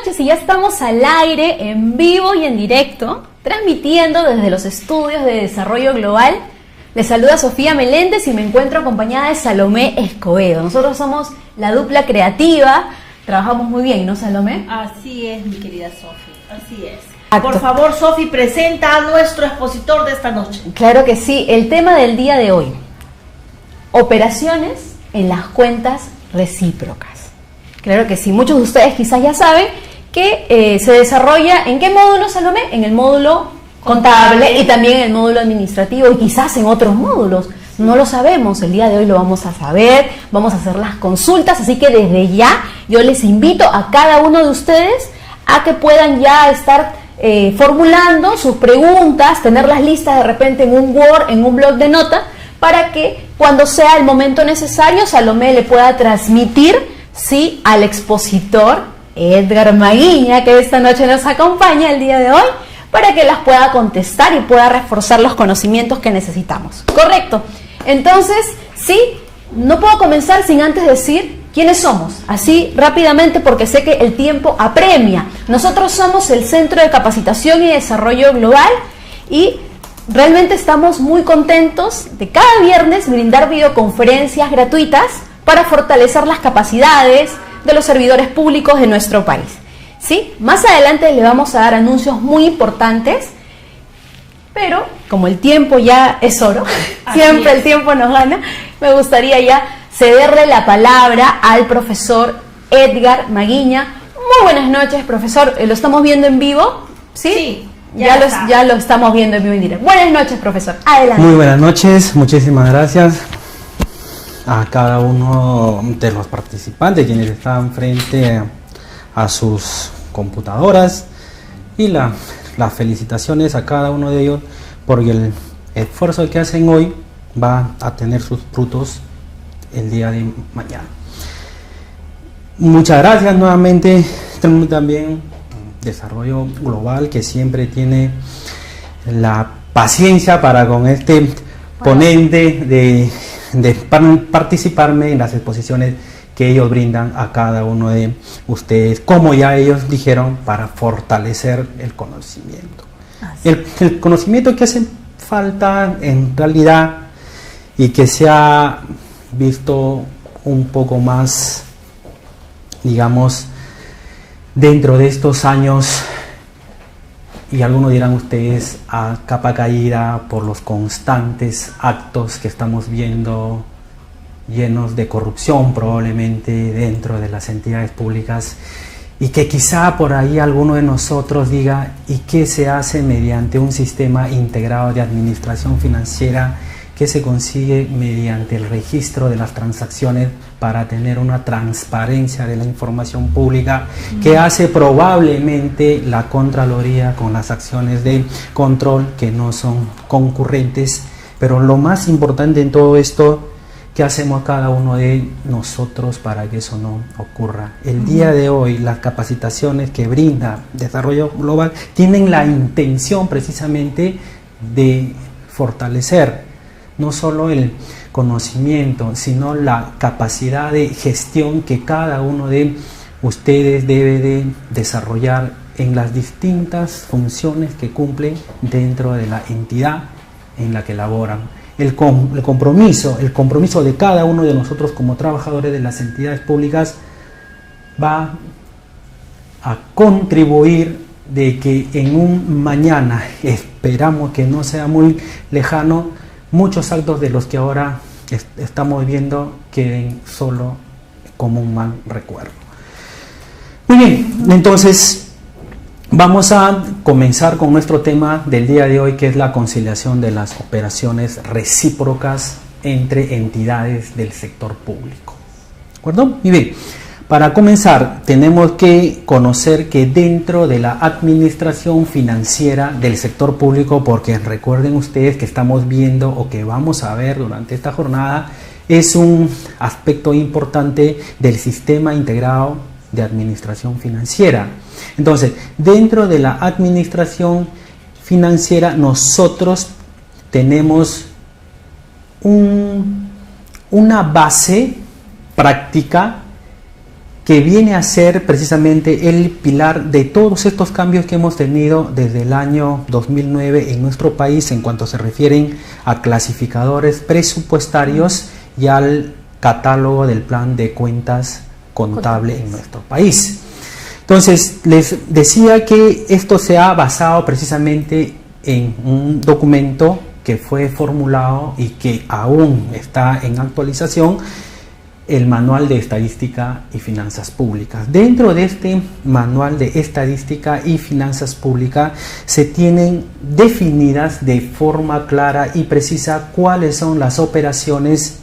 noches y ya estamos al aire, en vivo y en directo, transmitiendo desde los estudios de Desarrollo Global. Les saluda Sofía Meléndez y me encuentro acompañada de Salomé Escobedo. Nosotros somos la dupla creativa, trabajamos muy bien, ¿no, Salomé? Así es, mi querida Sofi, así es. Exacto. Por favor, Sofi, presenta a nuestro expositor de esta noche. Claro que sí, el tema del día de hoy: operaciones en las cuentas recíprocas. Claro que sí, muchos de ustedes quizás ya saben que se desarrolla ¿en qué módulo, Salomé? En el módulo contable y también en el módulo administrativo y quizás en otros módulos. No lo sabemos, el día de hoy lo vamos a saber, vamos a hacer las consultas, así que desde ya yo les invito a cada uno de ustedes a que puedan ya estar formulando sus preguntas, tenerlas listas de repente en un Word, en un blog de notas, para que cuando sea el momento necesario Salomé le pueda transmitir, sí, al expositor Edgar Maguiña, que esta noche nos acompaña el día de hoy, para que las pueda contestar y pueda reforzar los conocimientos que necesitamos. Correcto. Entonces, sí, no puedo comenzar sin antes decir quiénes somos, así rápidamente, porque sé que el tiempo apremia. Nosotros somos el Centro de Capacitación y Desarrollo Global y realmente estamos muy contentos de cada viernes brindar videoconferencias gratuitas para fortalecer las capacidades de los servidores públicos de nuestro país. ¿Sí? Más adelante le vamos a dar anuncios muy importantes, pero como el tiempo ya es oro, siempre el tiempo nos gana, me gustaría ya cederle la palabra al profesor Edgar Maguiña. Muy buenas noches, profesor. ¿Lo estamos viendo en vivo? ¿Sí? Sí. Ya lo estamos viendo en vivo y en directo. Buenas noches, profesor. Adelante. Muy buenas noches, muchísimas gracias a cada uno de los participantes, quienes están frente a sus computadoras, y las felicitaciones a cada uno de ellos, porque el esfuerzo que hacen hoy va a tener sus frutos el día de mañana. Muchas gracias nuevamente. Tenemos también Desarrollo Global, que siempre tiene la paciencia para con este ponente de participarme en las exposiciones que ellos brindan a cada uno de ustedes, como ya ellos dijeron, para fortalecer el conocimiento. El conocimiento que hace falta en realidad y que se ha visto un poco más, digamos, dentro de estos años, y algunos dirán ustedes a capa caída por los constantes actos que estamos viendo, llenos de corrupción probablemente dentro de las entidades públicas, y que quizá por ahí alguno de nosotros diga: ¿y qué se hace mediante un sistema integrado de administración financiera que se consigue mediante el registro de las transacciones para tener una transparencia de la información pública que hace probablemente la Contraloría con las acciones de control que no son concurrentes? Pero lo más importante en todo esto, ¿qué hacemos cada uno de nosotros para que eso no ocurra? El día de hoy, las capacitaciones que brinda Desarrollo Global tienen la intención precisamente de fortalecer no solo el conocimiento, sino la capacidad de gestión que cada uno de ustedes debe de desarrollar en las distintas funciones que cumplen dentro de la entidad en la que laboran. El compromiso de cada uno de nosotros como trabajadores de las entidades públicas va a contribuir de que en un mañana, esperamos que no sea muy lejano, muchos actos de los que ahora estamos viendo queden solo como un mal recuerdo. Muy bien, entonces vamos a comenzar con nuestro tema del día de hoy, que es la conciliación de las operaciones recíprocas entre entidades del sector público. ¿De acuerdo? Muy bien. Para comenzar, tenemos que conocer que dentro de la administración financiera del sector público, porque recuerden ustedes que estamos viendo o que vamos a ver durante esta jornada, es un aspecto importante del sistema integrado de administración financiera. Entonces, dentro de la administración financiera nosotros tenemos una base práctica que viene a ser precisamente el pilar de todos estos cambios que hemos tenido desde el año 2009 en nuestro país en cuanto se refieren a clasificadores presupuestarios y al catálogo del plan de cuentas contable en nuestro país. Entonces, les decía que esto se ha basado precisamente en un documento que fue formulado y que aún está en actualización, el Manual de Estadística y Finanzas Públicas. Dentro de este Manual de Estadística y Finanzas Públicas se tienen definidas de forma clara y precisa cuáles son las operaciones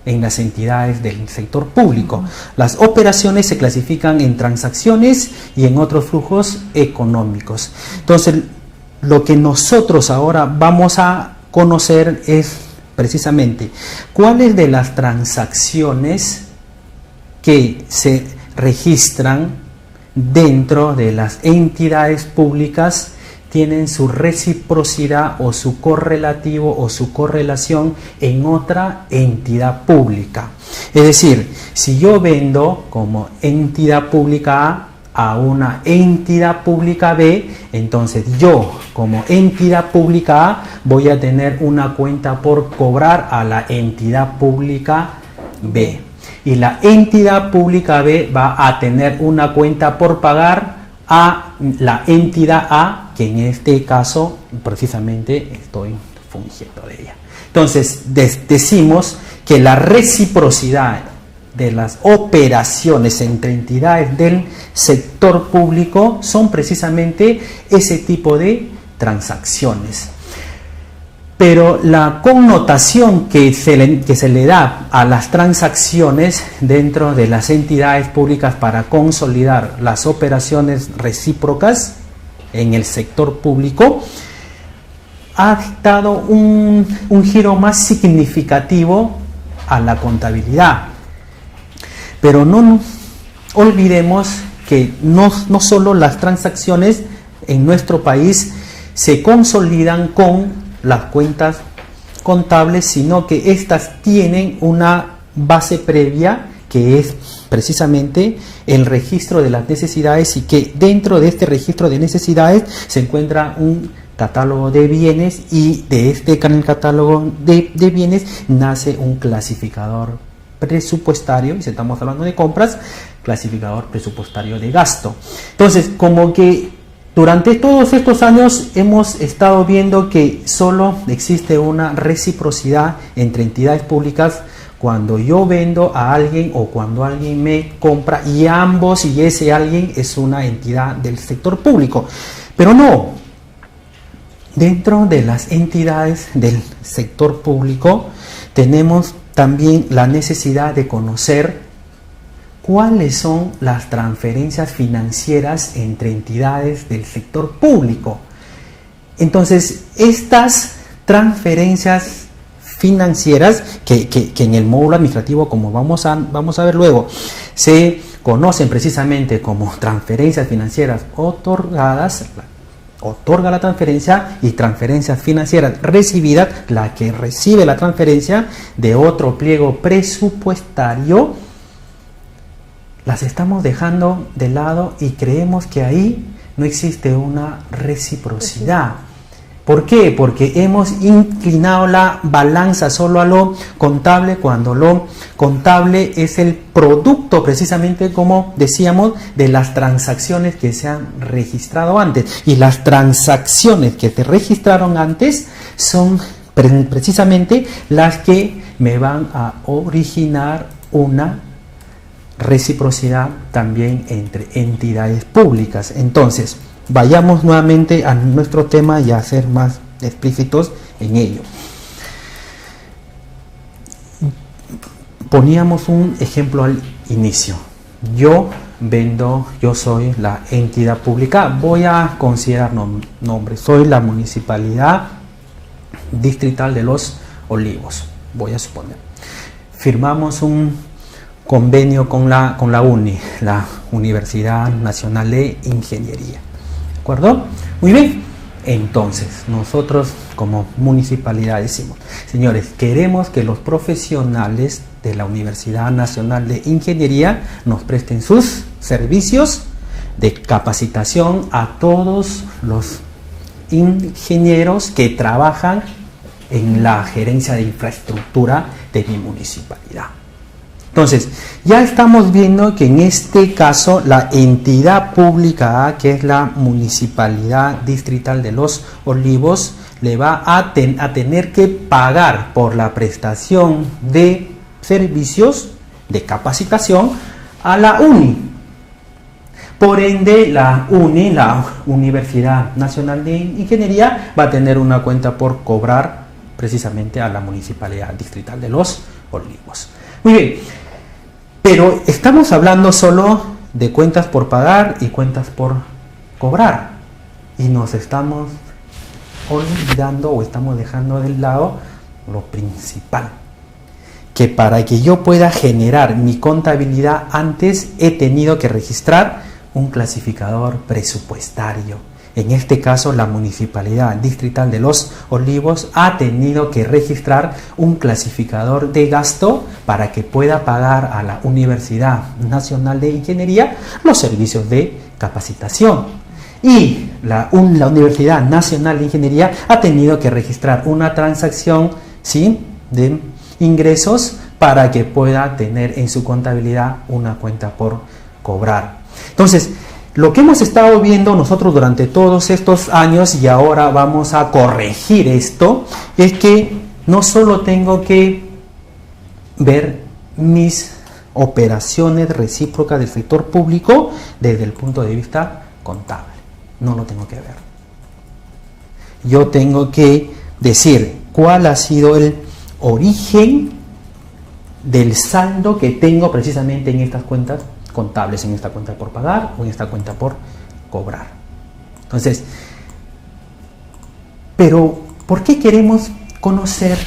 en las entidades del sector público. Las operaciones se clasifican en transacciones y en otros flujos económicos. Entonces, lo que nosotros ahora vamos a conocer es precisamente cuáles de las transacciones que se registran dentro de las entidades públicas tienen su reciprocidad o su correlativo o su correlación en otra entidad pública. Es decir, si yo vendo como entidad pública A una entidad pública B, entonces yo como entidad pública A voy a tener una cuenta por cobrar a la entidad pública B, y la entidad pública B va a tener una cuenta por pagar a la entidad A, que en este caso precisamente estoy fungiendo de ella. Entonces decimos que la reciprocidad de las operaciones entre entidades del sector público son precisamente ese tipo de transacciones. Pero la connotación que se le da a las transacciones dentro de las entidades públicas para consolidar las operaciones recíprocas en el sector público ha dado un giro más significativo a la contabilidad. Pero no olvidemos que no solo las transacciones en nuestro país se consolidan con las cuentas contables, sino que estas tienen una base previa que es precisamente el registro de las necesidades, y que dentro de este registro de necesidades se encuentra un catálogo de bienes, y de este catálogo de bienes nace un clasificador presupuestario, y si estamos hablando de compras, clasificador presupuestario de gasto. Entonces, como que durante todos estos años hemos estado viendo que solo existe una reciprocidad entre entidades públicas cuando yo vendo a alguien o cuando alguien me compra, y ambos y ese alguien es una entidad del sector público. Pero no, dentro de las entidades del sector público tenemos también la necesidad de conocer cuáles son las transferencias financieras entre entidades del sector público. Entonces, estas transferencias financieras que en el módulo administrativo, como vamos a ver luego, se conocen precisamente como transferencias financieras otorgadas, otorga la transferencia, y transferencias financieras recibidas, la que recibe la transferencia de otro pliego presupuestario, las estamos dejando de lado y creemos que ahí no existe una reciprocidad. ¿Por qué? Porque hemos inclinado la balanza solo a lo contable, cuando lo contable es el producto, precisamente como decíamos, de las transacciones que se han registrado antes. Y las transacciones que se registraron antes son precisamente las que me van a originar una reciprocidad también entre entidades públicas. Entonces, vayamos nuevamente a nuestro tema y a ser más explícitos en ello. Poníamos un ejemplo al inicio. Yo vendo, yo soy la entidad pública, voy a considerar nombres, soy la Municipalidad Distrital de Los Olivos, voy a suponer. Firmamos un convenio con la UNI, la Universidad Nacional de Ingeniería. ¿De acuerdo? Muy bien. Entonces, nosotros como municipalidad decimos, señores, queremos que los profesionales de la Universidad Nacional de Ingeniería nos presten sus servicios de capacitación a todos los ingenieros que trabajan en la gerencia de infraestructura de mi municipalidad. Entonces, ya estamos viendo que en este caso la entidad pública, que es la Municipalidad Distrital de Los Olivos, le va a tener que pagar por la prestación de servicios de capacitación a la UNI. Por ende, la UNI, la Universidad Nacional de Ingeniería, va a tener una cuenta por cobrar precisamente a la Municipalidad Distrital de Los Olivos. Muy bien, pero estamos hablando solo de cuentas por pagar y cuentas por cobrar, y nos estamos olvidando o estamos dejando de lado lo principal, que para que yo pueda generar mi contabilidad antes he tenido que registrar un clasificador presupuestario. En este caso, la Municipalidad Distrital de Los Olivos ha tenido que registrar un clasificador de gasto para que pueda pagar a la Universidad Nacional de Ingeniería los servicios de capacitación. Y la Universidad Nacional de Ingeniería ha tenido que registrar una transacción, ¿sí?, de ingresos para que pueda tener en su contabilidad una cuenta por cobrar. Entonces, lo que hemos estado viendo nosotros durante todos estos años, y ahora vamos a corregir esto, es que no solo tengo que ver mis operaciones recíprocas del sector público desde el punto de vista contable, no lo tengo que ver. Yo tengo que decir cuál ha sido el origen del saldo que tengo precisamente en estas cuentas contables, en esta cuenta por pagar o en esta cuenta por cobrar. Entonces, pero ¿por qué queremos conocer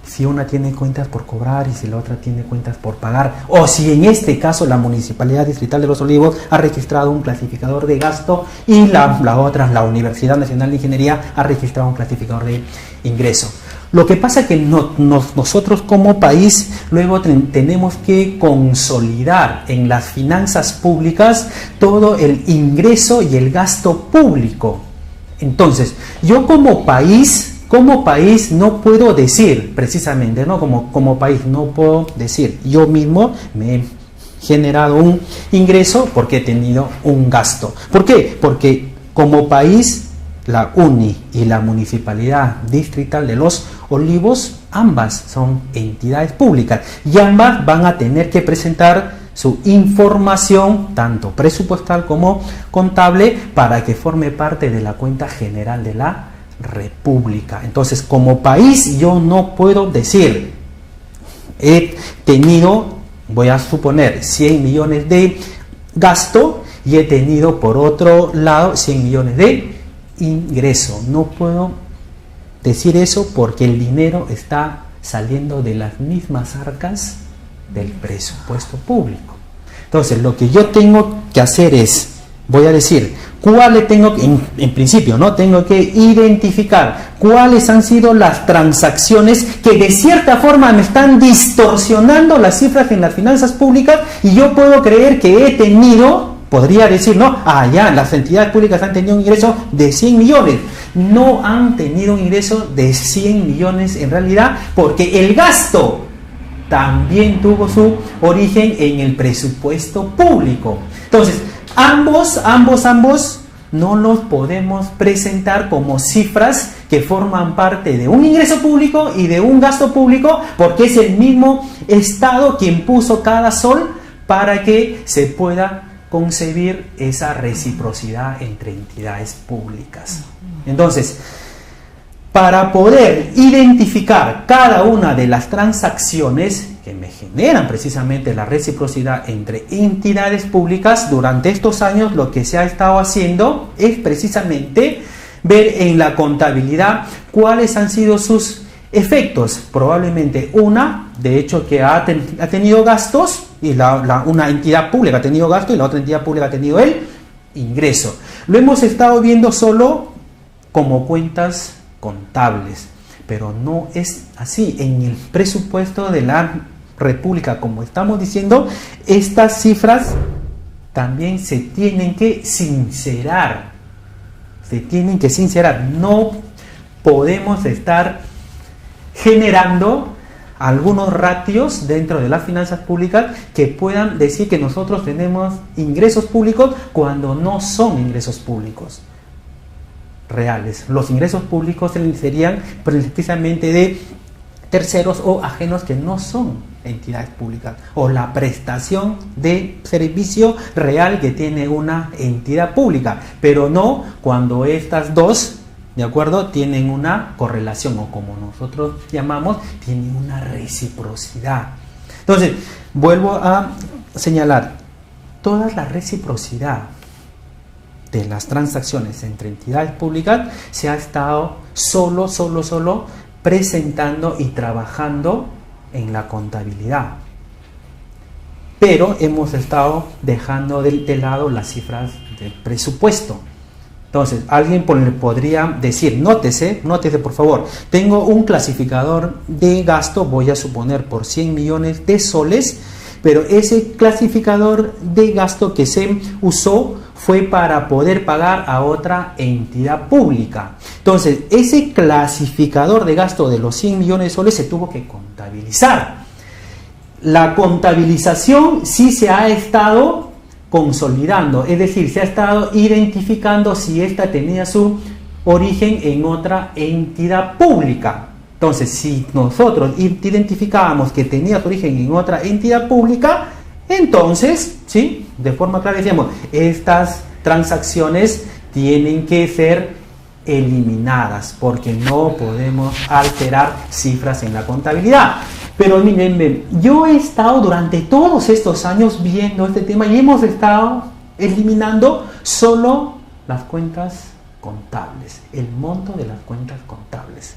si una tiene cuentas por cobrar y si la otra tiene cuentas por pagar? O si en este caso la Municipalidad Distrital de Los Olivos ha registrado un clasificador de gasto y la otra, la Universidad Nacional de Ingeniería, ha registrado un clasificador de ingreso. Lo que pasa es que nosotros como país luego tenemos que consolidar en las finanzas públicas todo el ingreso y el gasto público. Entonces, yo como país no puedo decir, precisamente, ¿no? Como país no puedo decir, yo mismo me he generado un ingreso porque he tenido un gasto. ¿Por qué? Porque como país, la UNI y la Municipalidad Distrital de Los Olivos, ambas son entidades públicas y ambas van a tener que presentar su información, tanto presupuestal como contable, para que forme parte de la cuenta general de la República. Entonces, como país, yo no puedo decir, he tenido, voy a suponer, 100 millones de gasto y he tenido, por otro lado, 100 millones de ingreso. No puedo decir eso porque el dinero está saliendo de las mismas arcas del presupuesto público. Entonces, lo que yo tengo que hacer es, voy a decir, cuáles tengo que, en principio, ¿no? Tengo que identificar cuáles han sido las transacciones que de cierta forma me están distorsionando las cifras en las finanzas públicas, y yo puedo creer que he tenido, podría decir, no, ya, las entidades públicas han tenido un ingreso de 100 millones. No han tenido un ingreso de 100 millones en realidad, porque el gasto también tuvo su origen en el presupuesto público. Entonces, ambos no los podemos presentar como cifras que forman parte de un ingreso público y de un gasto público, porque es el mismo Estado quien puso cada sol para que se pueda concebir esa reciprocidad entre entidades públicas. Entonces, para poder identificar cada una de las transacciones que me generan precisamente la reciprocidad entre entidades públicas, durante estos años lo que se ha estado haciendo es precisamente ver en la contabilidad cuáles han sido sus efectos. Probablemente una, de hecho, que ha tenido gastos, y una entidad pública ha tenido gasto y la otra entidad pública ha tenido el ingreso. Lo hemos estado viendo solo como cuentas contables, pero no es así. En el presupuesto de la República, como estamos diciendo, estas cifras también se tienen que sincerar. No podemos estar generando algunos ratios dentro de las finanzas públicas que puedan decir que nosotros tenemos ingresos públicos cuando no son ingresos públicos reales. Los ingresos públicos serían precisamente de terceros o ajenos que no son entidades públicas, o la prestación de servicio real que tiene una entidad pública, pero no cuando estas dos, ¿de acuerdo?, tienen una correlación, o como nosotros llamamos, tienen una reciprocidad. Entonces, vuelvo a señalar, toda la reciprocidad de las transacciones entre entidades públicas se ha estado solo presentando y trabajando en la contabilidad, pero hemos estado dejando de lado las cifras del presupuesto. Entonces, alguien podría decir, nótese por favor, tengo un clasificador de gasto, voy a suponer por 100 millones de soles, pero ese clasificador de gasto que se usó fue para poder pagar a otra entidad pública. Entonces, ese clasificador de gasto de los 100 millones de soles se tuvo que contabilizar. La contabilización sí se ha estado consolidando, es decir, se ha estado identificando si ésta tenía su origen en otra entidad pública. Entonces, si nosotros identificábamos que tenía su origen en otra entidad pública, entonces, ¿sí?, de forma clara decíamos, estas transacciones tienen que ser eliminadas porque no podemos alterar cifras en la contabilidad. Pero miren, yo he estado durante todos estos años viendo este tema y hemos estado eliminando solo las cuentas contables, el monto de las cuentas contables.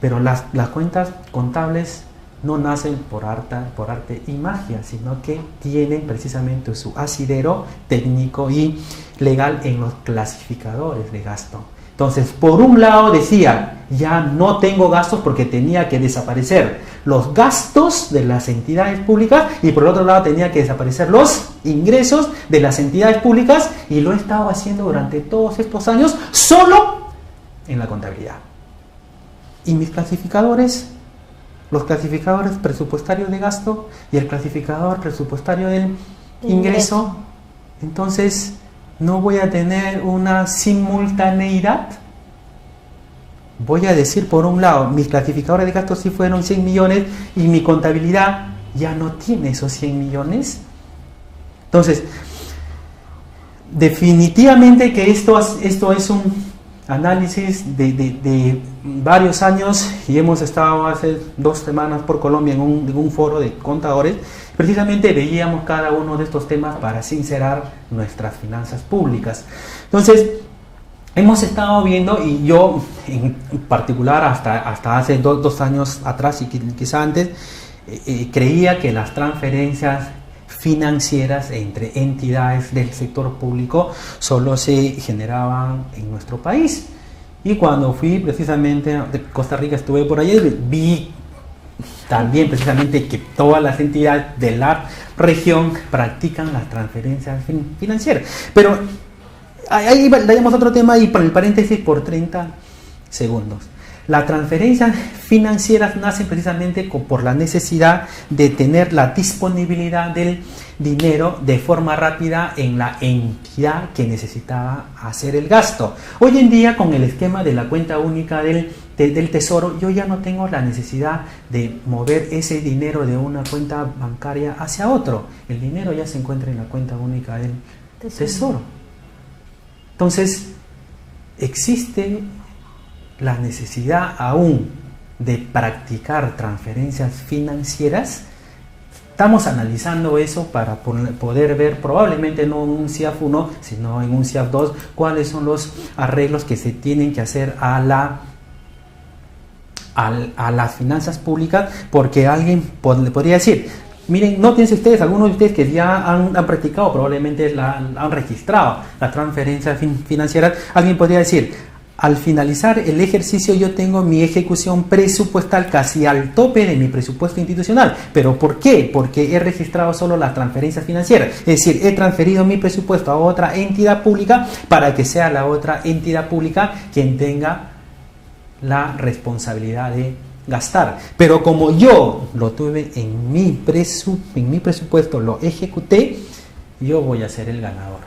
Pero las cuentas contables no nacen por arte y magia, sino que tienen precisamente su asidero técnico y legal en los clasificadores de gasto. Entonces, por un lado decía, ya no tengo gastos porque tenía que desaparecer los gastos de las entidades públicas, y por el otro lado tenía que desaparecer los ingresos de las entidades públicas, y lo he estado haciendo durante todos estos años solo en la contabilidad. Y mis clasificadores, los clasificadores presupuestarios de gasto y el clasificador presupuestario del ingreso, entonces no voy a tener una simultaneidad. Voy a decir, por un lado, mis clasificadores de gastos sí fueron 100 millones y mi contabilidad ya no tiene esos 100 millones. Entonces, definitivamente que esto es un análisis de varios años, y hemos estado hace 2 semanas por Colombia en un foro de contadores. Precisamente veíamos cada uno de estos temas para sincerar nuestras finanzas públicas. Entonces, hemos estado viendo, y yo en particular hasta hace 2 años atrás y quizá antes, creía que las transferencias financieras entre entidades del sector público solo se generaban en nuestro país. Y cuando fui precisamente a Costa Rica, estuve por allá y vi también precisamente que todas las entidades de la región practican las transferencias financieras. Pero ahí vayamos a otro tema, y para el paréntesis por 30 segundos. Las transferencias financieras nacen precisamente por la necesidad de tener la disponibilidad del dinero de forma rápida en la entidad que necesitaba hacer el gasto. Hoy en día, con el esquema de la cuenta única del Tesoro, yo ya no tengo la necesidad de mover ese dinero de una cuenta bancaria hacia otro. El dinero ya se encuentra en la cuenta única del Tesoro. Entonces, existe la necesidad aún de practicar transferencias financieras. Estamos analizando eso para poder ver, probablemente no en un CIAF 1, sino en un CIAF 2, cuáles son los arreglos que se tienen que hacer a las finanzas públicas, porque alguien le podría decir, miren, nótense ustedes, algunos de ustedes que ya han practicado, probablemente han registrado las transferencias financieras, alguien podría decir, al finalizar el ejercicio yo tengo mi ejecución presupuestal casi al tope de mi presupuesto institucional. ¿Pero por qué? Porque he registrado solo las transferencias financieras. Es decir, he transferido mi presupuesto a otra entidad pública para que sea la otra entidad pública quien tenga la responsabilidad de gastar. Pero como yo lo tuve en mi presupuesto, lo ejecuté, yo voy a ser el ganador.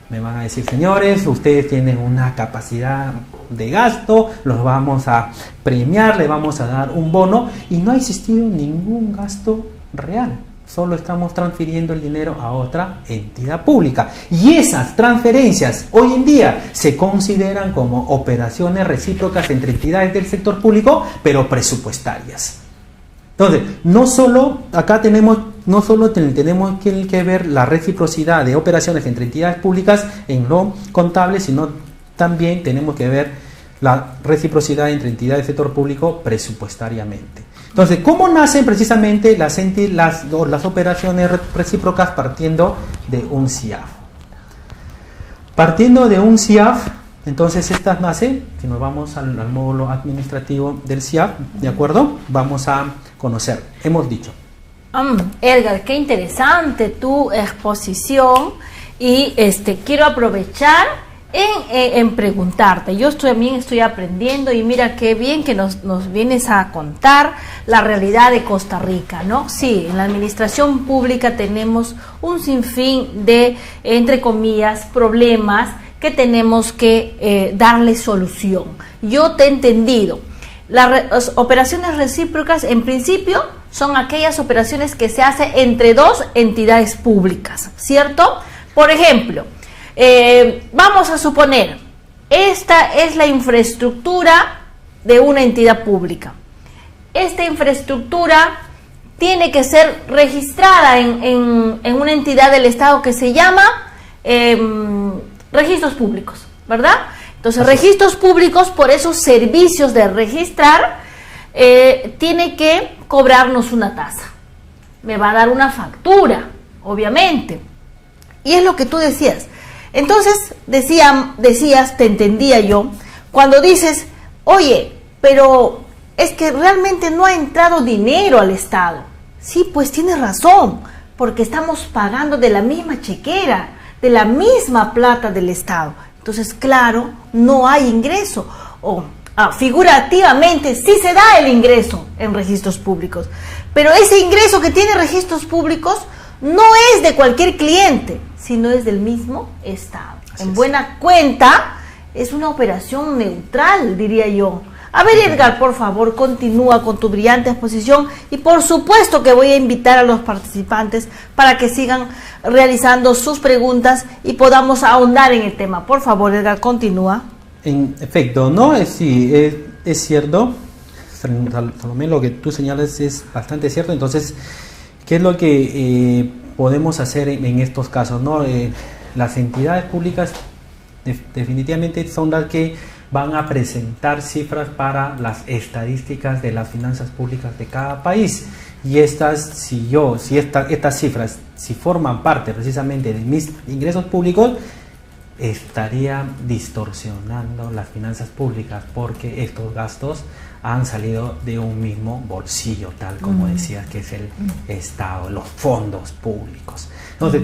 Me van a decir, señores, ustedes tienen una capacidad de gasto, los vamos a premiar, le vamos a dar un bono, y no ha existido ningún gasto real. Solo estamos transfiriendo el dinero a otra entidad pública. Y esas transferencias hoy en día se consideran como operaciones recíprocas entre entidades del sector público, pero presupuestarias. Entonces, no solo tenemos que ver la reciprocidad de operaciones entre entidades públicas en lo contable, sino también tenemos que ver la reciprocidad entre entidades del sector público presupuestariamente. Entonces, ¿cómo nacen precisamente las operaciones recíprocas? Partiendo de un CIAF. Partiendo de un CIAF, entonces estas nacen, si nos vamos al módulo administrativo del CIAF, ¿de acuerdo? Vamos a conocer, hemos dicho. Edgar, qué interesante tu exposición, y quiero aprovechar en preguntarte. Yo también estoy aprendiendo, y mira qué bien que nos vienes a contar la realidad de Costa Rica, ¿no? Sí, en la administración pública tenemos un sinfín de, entre comillas, problemas que tenemos que darle solución. Yo te he entendido. Las operaciones recíprocas, en principio, son aquellas operaciones que se hacen entre dos entidades públicas, ¿cierto? Por ejemplo, vamos a suponer, esta es la infraestructura de una entidad pública. Esta infraestructura tiene que ser registrada en una entidad del Estado que se llama registros públicos, ¿verdad? Entonces, registros públicos, por esos servicios de registrar, tiene que cobrarnos una tasa. Me va a dar una factura, obviamente. Y es lo que tú decías. Entonces, decías, te entendía yo, cuando dices, oye, pero es que realmente no ha entrado dinero al Estado. Sí, pues tienes razón, porque estamos pagando de la misma chequera, de la misma plata del Estado. Entonces, claro, no hay ingreso. Figurativamente sí se da el ingreso en registros públicos, pero ese ingreso que tiene registros públicos no es de cualquier cliente, sino es del mismo Estado. En buena cuenta, es una operación neutral, diría yo. A ver, Edgar, por favor, continúa con tu brillante exposición, y por supuesto que voy a invitar a los participantes para que sigan realizando sus preguntas y podamos ahondar en el tema. Por favor, Edgar, continúa. En efecto, ¿no? Sí, es cierto, Salomé, lo que tú señalas es bastante cierto. Entonces, ¿qué es lo que podemos hacer en estos casos, ¿no? Las entidades públicas definitivamente son las que van a presentar cifras para las estadísticas de las finanzas públicas de cada país, y estas cifras, si forman parte precisamente de mis ingresos públicos, estaría distorsionando las finanzas públicas, porque estos gastos han salido de un mismo bolsillo, tal como decías, que es el Estado, los fondos públicos. Entonces,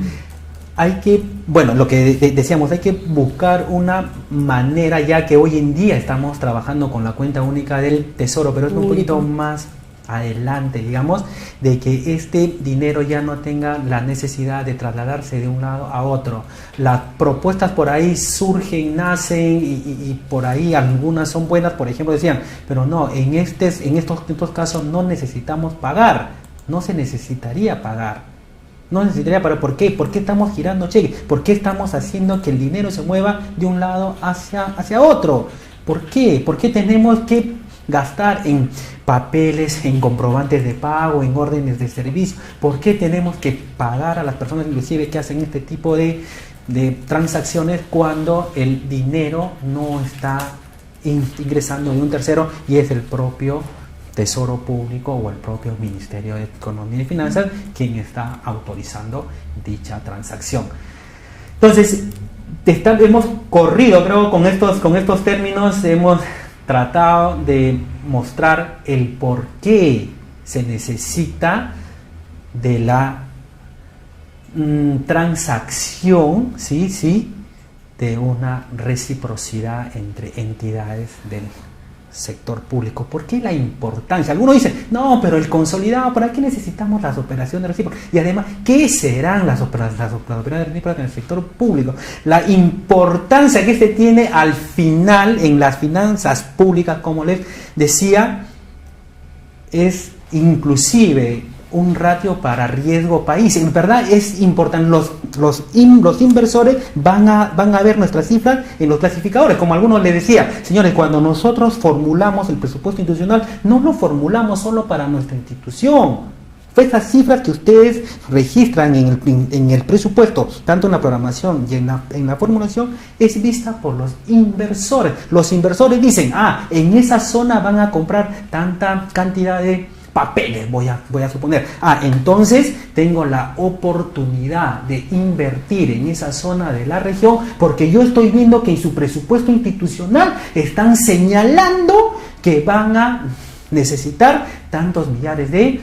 lo que decíamos, hay que buscar una manera, ya que hoy en día estamos trabajando con la cuenta única del Tesoro, pero es un poquito más adelante, digamos, de que este dinero ya no tenga la necesidad de trasladarse de un lado a otro. Las propuestas por ahí surgen, nacen, y por ahí algunas son buenas, por ejemplo, decían, pero no, en estos casos no necesitamos pagar, no se necesitaría pagar. No necesitaría pagar. ¿Por qué? ¿Por qué estamos girando cheques? ¿Por qué estamos haciendo que el dinero se mueva de un lado hacia otro? ¿Por qué? ¿Por qué tenemos que gastar en papeles, en comprobantes de pago, en órdenes de servicio? ¿Por qué tenemos que pagar a las personas inclusive que hacen este tipo de transacciones cuando el dinero no está ingresando de un tercero y es el propio Tesoro Público o el propio Ministerio de Economía y Finanzas quien está autorizando dicha transacción? Entonces, hemos corrido, creo, con estos términos, hemos tratado de mostrar el por qué se necesita de la transacción, sí, de una reciprocidad entre entidades del sector público. ¿Por qué la importancia? Algunos dicen, no, pero el consolidado, ¿para qué necesitamos las operaciones recíprocas? Y además, ¿qué serán las operaciones recíprocas en el sector público? La importancia que tiene al final en las finanzas públicas, como les decía, es inclusive un ratio para riesgo país. En verdad es importante. Los inversores van a ver nuestras cifras en los clasificadores. Como algunos les decía, señores, cuando nosotros formulamos el presupuesto institucional, no lo formulamos solo para nuestra institución. Esas cifras que ustedes registran en el presupuesto, tanto en la programación y en la formulación, es vista por los inversores. Los inversores dicen, en esa zona van a comprar tanta cantidad de papeles, voy a suponer. Entonces tengo la oportunidad de invertir en esa zona de la región porque yo estoy viendo que en su presupuesto institucional están señalando que van a necesitar tantos millares de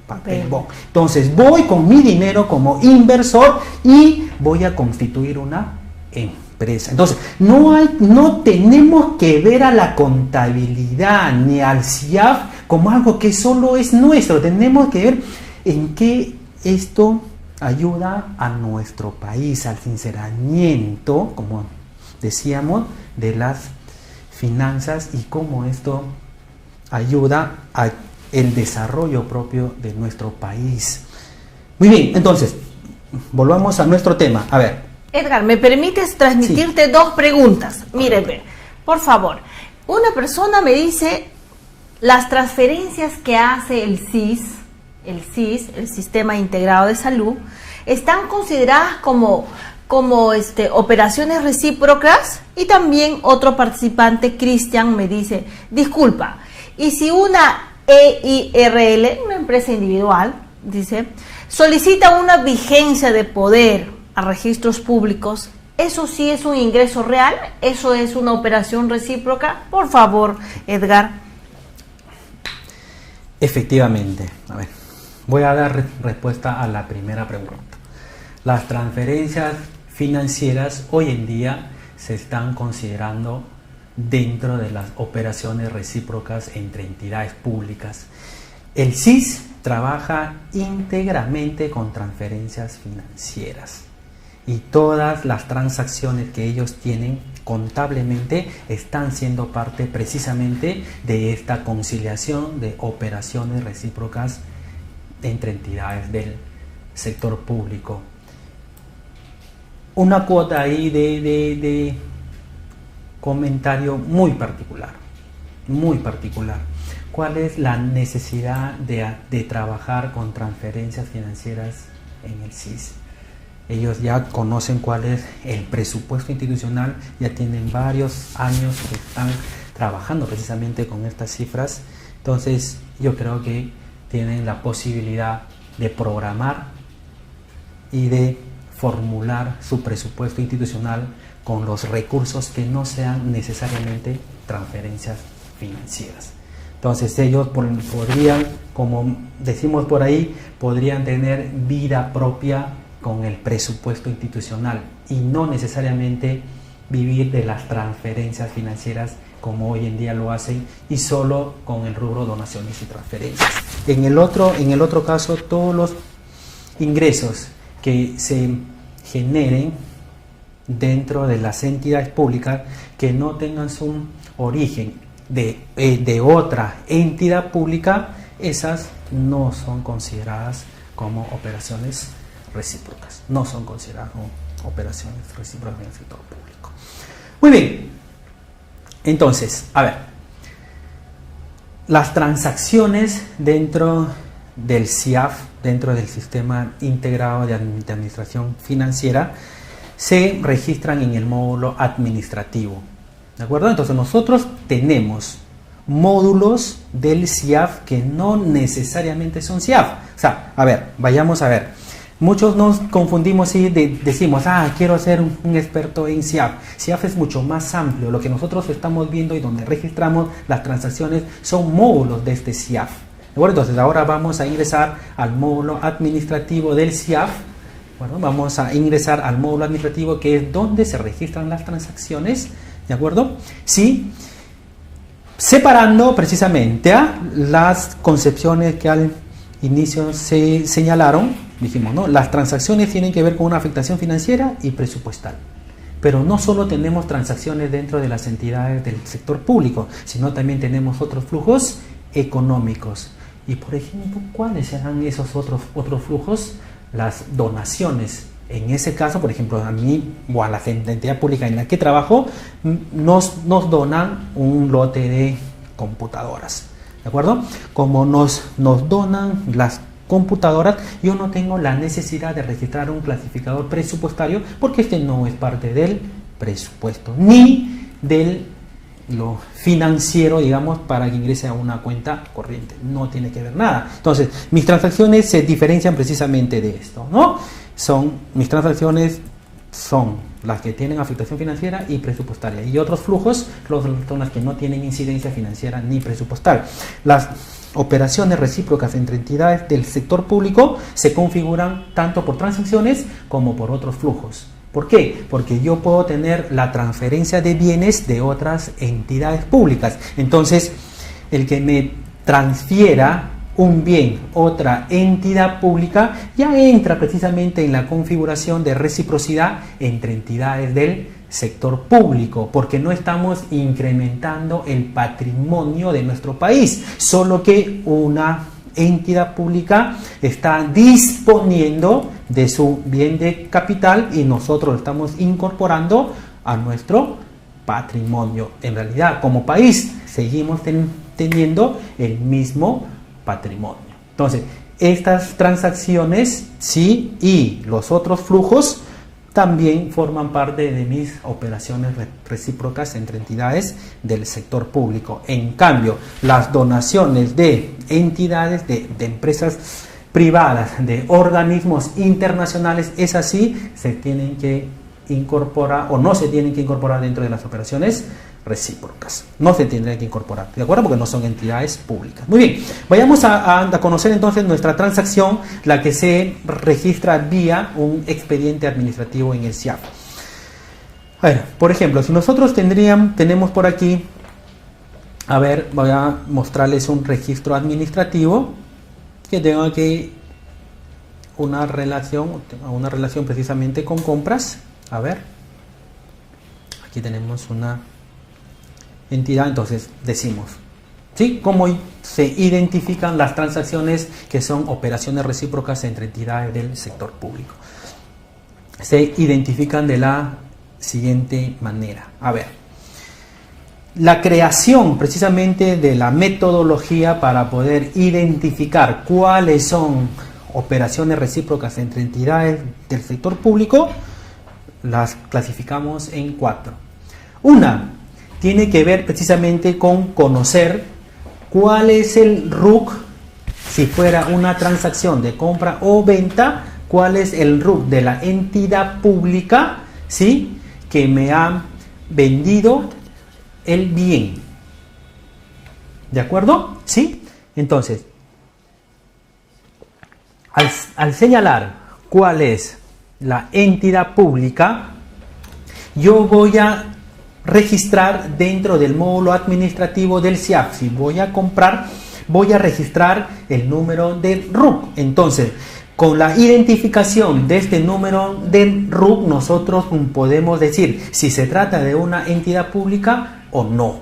papel. Entonces voy con mi dinero como inversor y voy a constituir una empresa. Entonces no tenemos que ver a la contabilidad ni al CIAF como algo que solo es nuestro. Tenemos que ver en qué esto ayuda a nuestro país, al sinceramiento, como decíamos, de las finanzas y cómo esto ayuda al desarrollo propio de nuestro país. Muy bien, entonces, volvamos a nuestro tema. A ver. Edgar, ¿me permites transmitirte dos preguntas? Mire, por favor. Una persona me dice, las transferencias que hace el SIS, el Sistema Integrado de Salud, ¿están consideradas como operaciones recíprocas? Y también otro participante, Cristian, me dice, disculpa, y si una EIRL, una empresa individual, dice, solicita una vigencia de poder a registros públicos, ¿eso sí es un ingreso real? ¿Eso es una operación recíproca? Por favor, Edgar. Efectivamente. A ver, voy a dar respuesta a la primera pregunta. Las transferencias financieras hoy en día se están considerando dentro de las operaciones recíprocas entre entidades públicas. El SIS trabaja íntegramente con transferencias financieras y todas las transacciones que ellos tienen contablemente están siendo parte precisamente de esta conciliación de operaciones recíprocas entre entidades del sector público. Una cuota ahí de comentario muy particular. ¿Cuál es la necesidad de trabajar con transferencias financieras en el SIS? Ellos ya conocen cuál es el presupuesto institucional, ya tienen varios años que están trabajando precisamente con estas cifras. Entonces yo creo que tienen la posibilidad de programar y de formular su presupuesto institucional con los recursos que no sean necesariamente transferencias financieras. Entonces ellos podrían, como decimos por ahí, podrían tener vida propia con el presupuesto institucional y no necesariamente vivir de las transferencias financieras como hoy en día lo hacen y solo con el rubro donaciones y transferencias. En el otro caso, todos los ingresos que se generen dentro de las entidades públicas que no tengan su origen de otra entidad pública, esas no son consideradas como operaciones recíprocas, no son consideradas como operaciones recíprocas en el sector público. Muy bien, entonces, a ver, las transacciones dentro del CIAF, dentro del Sistema Integrado de Administración Financiera, se registran en el módulo administrativo, ¿de acuerdo? Entonces nosotros tenemos módulos del CIAF que no necesariamente son CIAF. O sea, a ver, vayamos a ver. Muchos nos confundimos y decimos, quiero ser un experto en SIAF. SIAF es mucho más amplio. Lo que nosotros estamos viendo y donde registramos las transacciones son módulos de este SIAF. ¿De acuerdo? Entonces ahora vamos a ingresar al módulo administrativo del SIAF. Bueno, vamos a ingresar al módulo administrativo, que es donde se registran las transacciones. ¿De acuerdo? Sí. Separando precisamente las concepciones que al inicio se señalaron, dijimos, ¿no? Las transacciones tienen que ver con una afectación financiera y presupuestal. Pero no solo tenemos transacciones dentro de las entidades del sector público, sino también tenemos otros flujos económicos. Y por ejemplo, ¿cuáles serán esos otros flujos? Las donaciones. En ese caso, por ejemplo, a mí o a la entidad pública en la que trabajo, nos donan un lote de computadoras. ¿De acuerdo? Como nos donan las computadoras, yo no tengo la necesidad de registrar un clasificador presupuestario, porque este no es parte del presupuesto, ni del lo financiero, digamos, para que ingrese a una cuenta corriente. No tiene que ver nada. Entonces, mis transacciones se diferencian precisamente de esto, ¿no? Mis transacciones son las que tienen afectación financiera y presupuestaria, y otros flujos son las que no tienen incidencia financiera ni presupuestal. Las operaciones recíprocas entre entidades del sector público se configuran tanto por transacciones como por otros flujos. ¿Por qué? Porque yo puedo tener la transferencia de bienes de otras entidades públicas. Entonces, el que me transfiera un bien, otra entidad pública, ya entra precisamente en la configuración de reciprocidad entre entidades del sector público, porque no estamos incrementando el patrimonio de nuestro país, solo que una entidad pública está disponiendo de su bien de capital y nosotros lo estamos incorporando a nuestro patrimonio. En realidad, como país, seguimos teniendo el mismo patrimonio. Entonces, estas transacciones, sí, y los otros flujos también forman parte de mis operaciones recíprocas entre entidades del sector público. En cambio, las donaciones de entidades, de empresas privadas, de organismos internacionales, esas sí se tienen que incorporar o no se tienen que incorporar dentro de las operaciones recíprocas. No se tendrían que incorporar, ¿de acuerdo? Porque no son entidades públicas. Muy bien, vayamos a conocer entonces nuestra transacción, la que se registra vía un expediente administrativo en el SIAF. A ver, por ejemplo, si nosotros tenemos por aquí, a ver, voy a mostrarles un registro administrativo que tenga aquí una relación precisamente con compras. A ver, aquí tenemos una entidad, entonces decimos, ¿sí? ¿Cómo se identifican las transacciones que son operaciones recíprocas entre entidades del sector público? Se identifican de la siguiente manera. A ver, la creación precisamente de la metodología para poder identificar cuáles son operaciones recíprocas entre entidades del sector público, las clasificamos en 4. Una tiene que ver precisamente con conocer cuál es el RUC, si fuera una transacción de compra o venta, cuál es el RUC de la entidad pública, ¿sí?, que me ha vendido el bien. ¿De acuerdo? ¿Sí? Entonces, al señalar cuál es la entidad pública, yo voy a registrar dentro del módulo administrativo del SIAF. Si voy a comprar, voy a registrar el número de RUC. Entonces, con la identificación de este número de RUC, nosotros podemos decir si se trata de una entidad pública o no.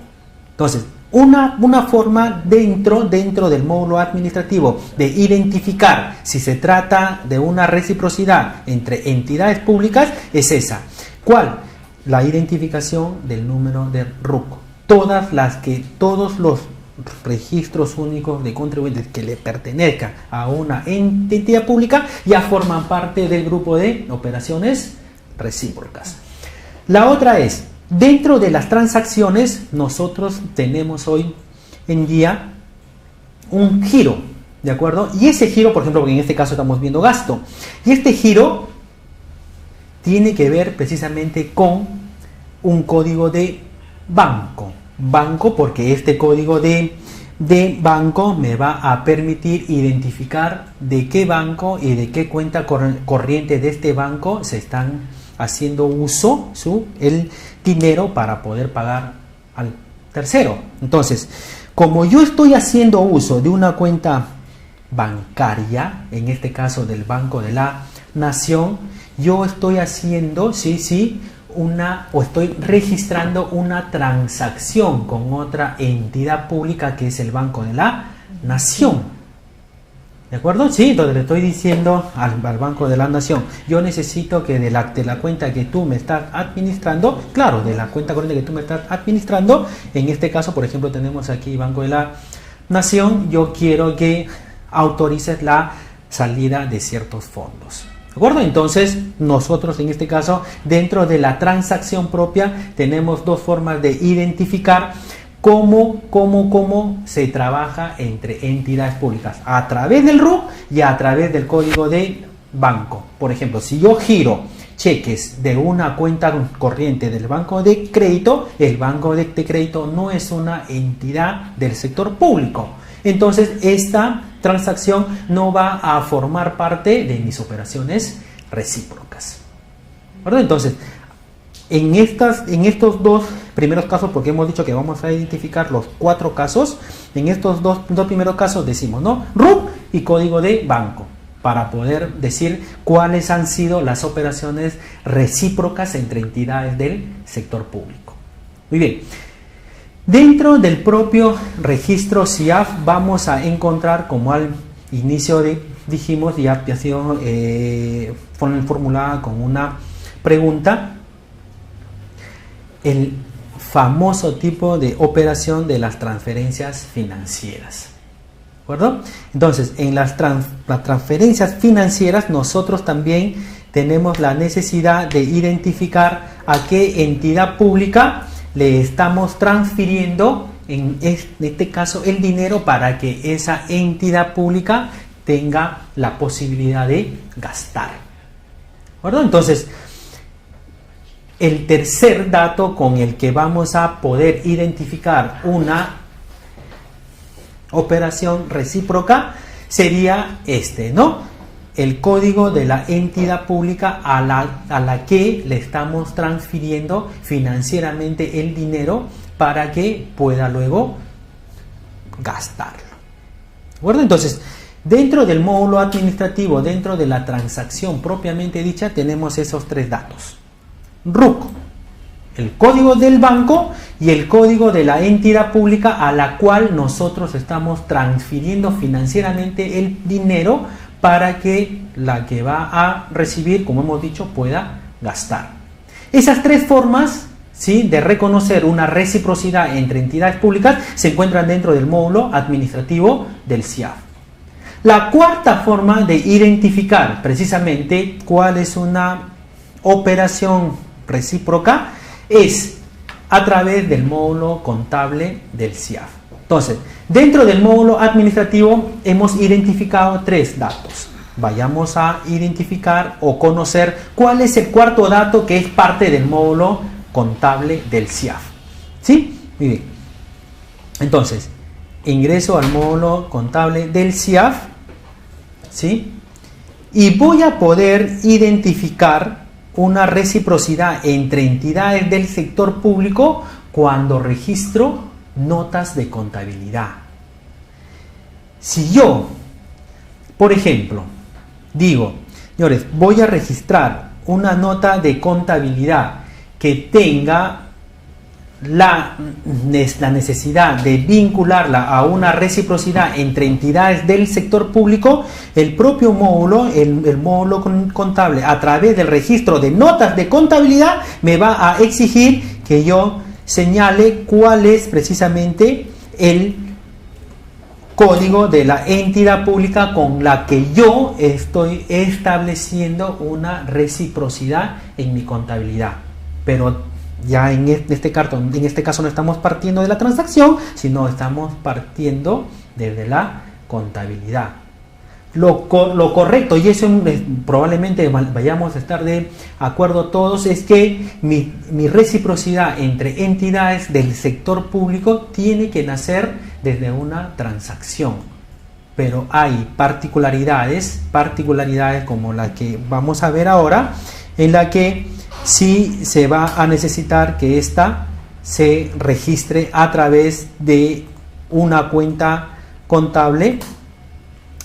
Entonces, una forma dentro del módulo administrativo de identificar si se trata de una reciprocidad entre entidades públicas es esa. ¿Cuál? La identificación del número de RUC. Todos los registros únicos de contribuyentes que le pertenezcan a una entidad pública ya forman parte del grupo de operaciones recíprocas. La otra es, dentro de las transacciones, nosotros tenemos hoy en día un giro. ¿De acuerdo? Y ese giro, por ejemplo, porque en este caso estamos viendo gasto, y este giro tiene que ver precisamente con un código de banco. Banco, porque este código de banco me va a permitir identificar de qué banco y de qué cuenta corriente de este banco se están haciendo uso el dinero para poder pagar al tercero. Entonces, como yo estoy haciendo uso de una cuenta bancaria, en este caso del Banco de la Nación, yo estoy haciendo, estoy registrando una transacción con otra entidad pública que es el Banco de la Nación. ¿De acuerdo? Sí, entonces le estoy diciendo al Banco de la Nación, yo necesito que de la cuenta que tú me estás administrando, claro, de la cuenta corriente que tú me estás administrando, en este caso, por ejemplo, tenemos aquí Banco de la Nación, yo quiero que autorices la salida de ciertos fondos. ¿De acuerdo? Entonces, nosotros en este caso, dentro de la transacción propia, tenemos dos formas de identificar cómo se trabaja entre entidades públicas, a través del RUC y a través del código de banco. Por ejemplo, si yo giro cheques de una cuenta corriente del banco de crédito, el banco de crédito no es una entidad del sector público. Entonces, esta transacción no va a formar parte de mis operaciones recíprocas. ¿Verdad? Entonces, en estos dos primeros casos, porque hemos dicho que vamos a identificar los 4 casos, en estos dos primeros casos decimos, ¿no? RUC y código de banco, para poder decir cuáles han sido las operaciones recíprocas entre entidades del sector público. Muy bien. Dentro del propio registro CIAF vamos a encontrar, como al inicio dijimos, ya ha sido formulada con una pregunta, el famoso tipo de operación de las transferencias financieras. ¿De acuerdo? Entonces, en las transferencias financieras nosotros también tenemos la necesidad de identificar a qué entidad pública le estamos transfiriendo, en este caso, el dinero para que esa entidad pública tenga la posibilidad de gastar. ¿De acuerdo? Entonces, el tercer dato con el que vamos a poder identificar una operación recíproca sería ¿no? El código de la entidad pública a la que le estamos transfiriendo financieramente el dinero para que pueda luego gastarlo. ¿De acuerdo? Entonces, dentro del módulo administrativo, dentro de la transacción propiamente dicha, tenemos esos 3 datos. RUC, el código del banco y el código de la entidad pública a la cual nosotros estamos transfiriendo financieramente el dinero para que la que va a recibir, como hemos dicho, pueda gastar. Esas 3 formas, ¿sí?, de reconocer una reciprocidad entre entidades públicas se encuentran dentro del módulo administrativo del CIAF. La cuarta forma de identificar precisamente cuál es una operación recíproca es a través del módulo contable del CIAF. Entonces, dentro del módulo administrativo hemos identificado 3 datos. Vayamos a identificar o conocer cuál es el cuarto dato que es parte del módulo contable del CIAF. ¿Sí? Muy bien. Entonces, ingreso al módulo contable del CIAF, ¿sí? Y voy a poder identificar una reciprocidad entre entidades del sector público cuando registro notas de contabilidad. Si yo, por ejemplo, digo, señores, voy a registrar una nota de contabilidad que tenga la necesidad de vincularla a una reciprocidad entre entidades del sector público, el propio módulo, el módulo contable, a través del registro de notas de contabilidad, me va a exigir que yo señale cuál es precisamente el código de la entidad pública con la que yo estoy estableciendo una reciprocidad en mi contabilidad. Pero ya en este caso no estamos partiendo de la transacción, sino estamos partiendo desde la contabilidad. Lo correcto, y eso probablemente vayamos a estar de acuerdo todos, es que mi reciprocidad entre entidades del sector público tiene que nacer desde una transacción. Pero hay particularidades como la que vamos a ver ahora, en la que sí se va a necesitar que ésta se registre a través de una cuenta contable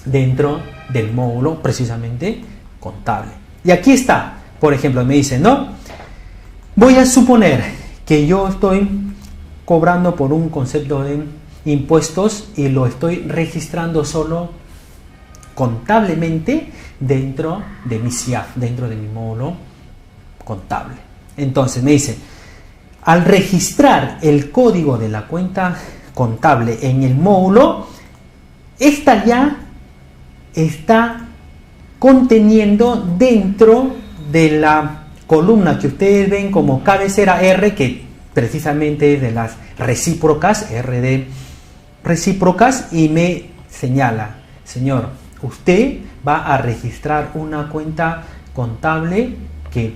dentro del módulo precisamente contable. Y aquí está, por ejemplo, me dice, ¿no? Voy a suponer que yo estoy cobrando por un concepto de impuestos y lo estoy registrando solo contablemente dentro de mi CIAF, dentro de mi módulo contable. Entonces me dice, al registrar el código de la cuenta contable en el módulo, esta ya está conteniendo dentro de la columna que ustedes ven como cabecera R, que precisamente es de las recíprocas, R de recíprocas, y me señala, señor, usted va a registrar una cuenta contable que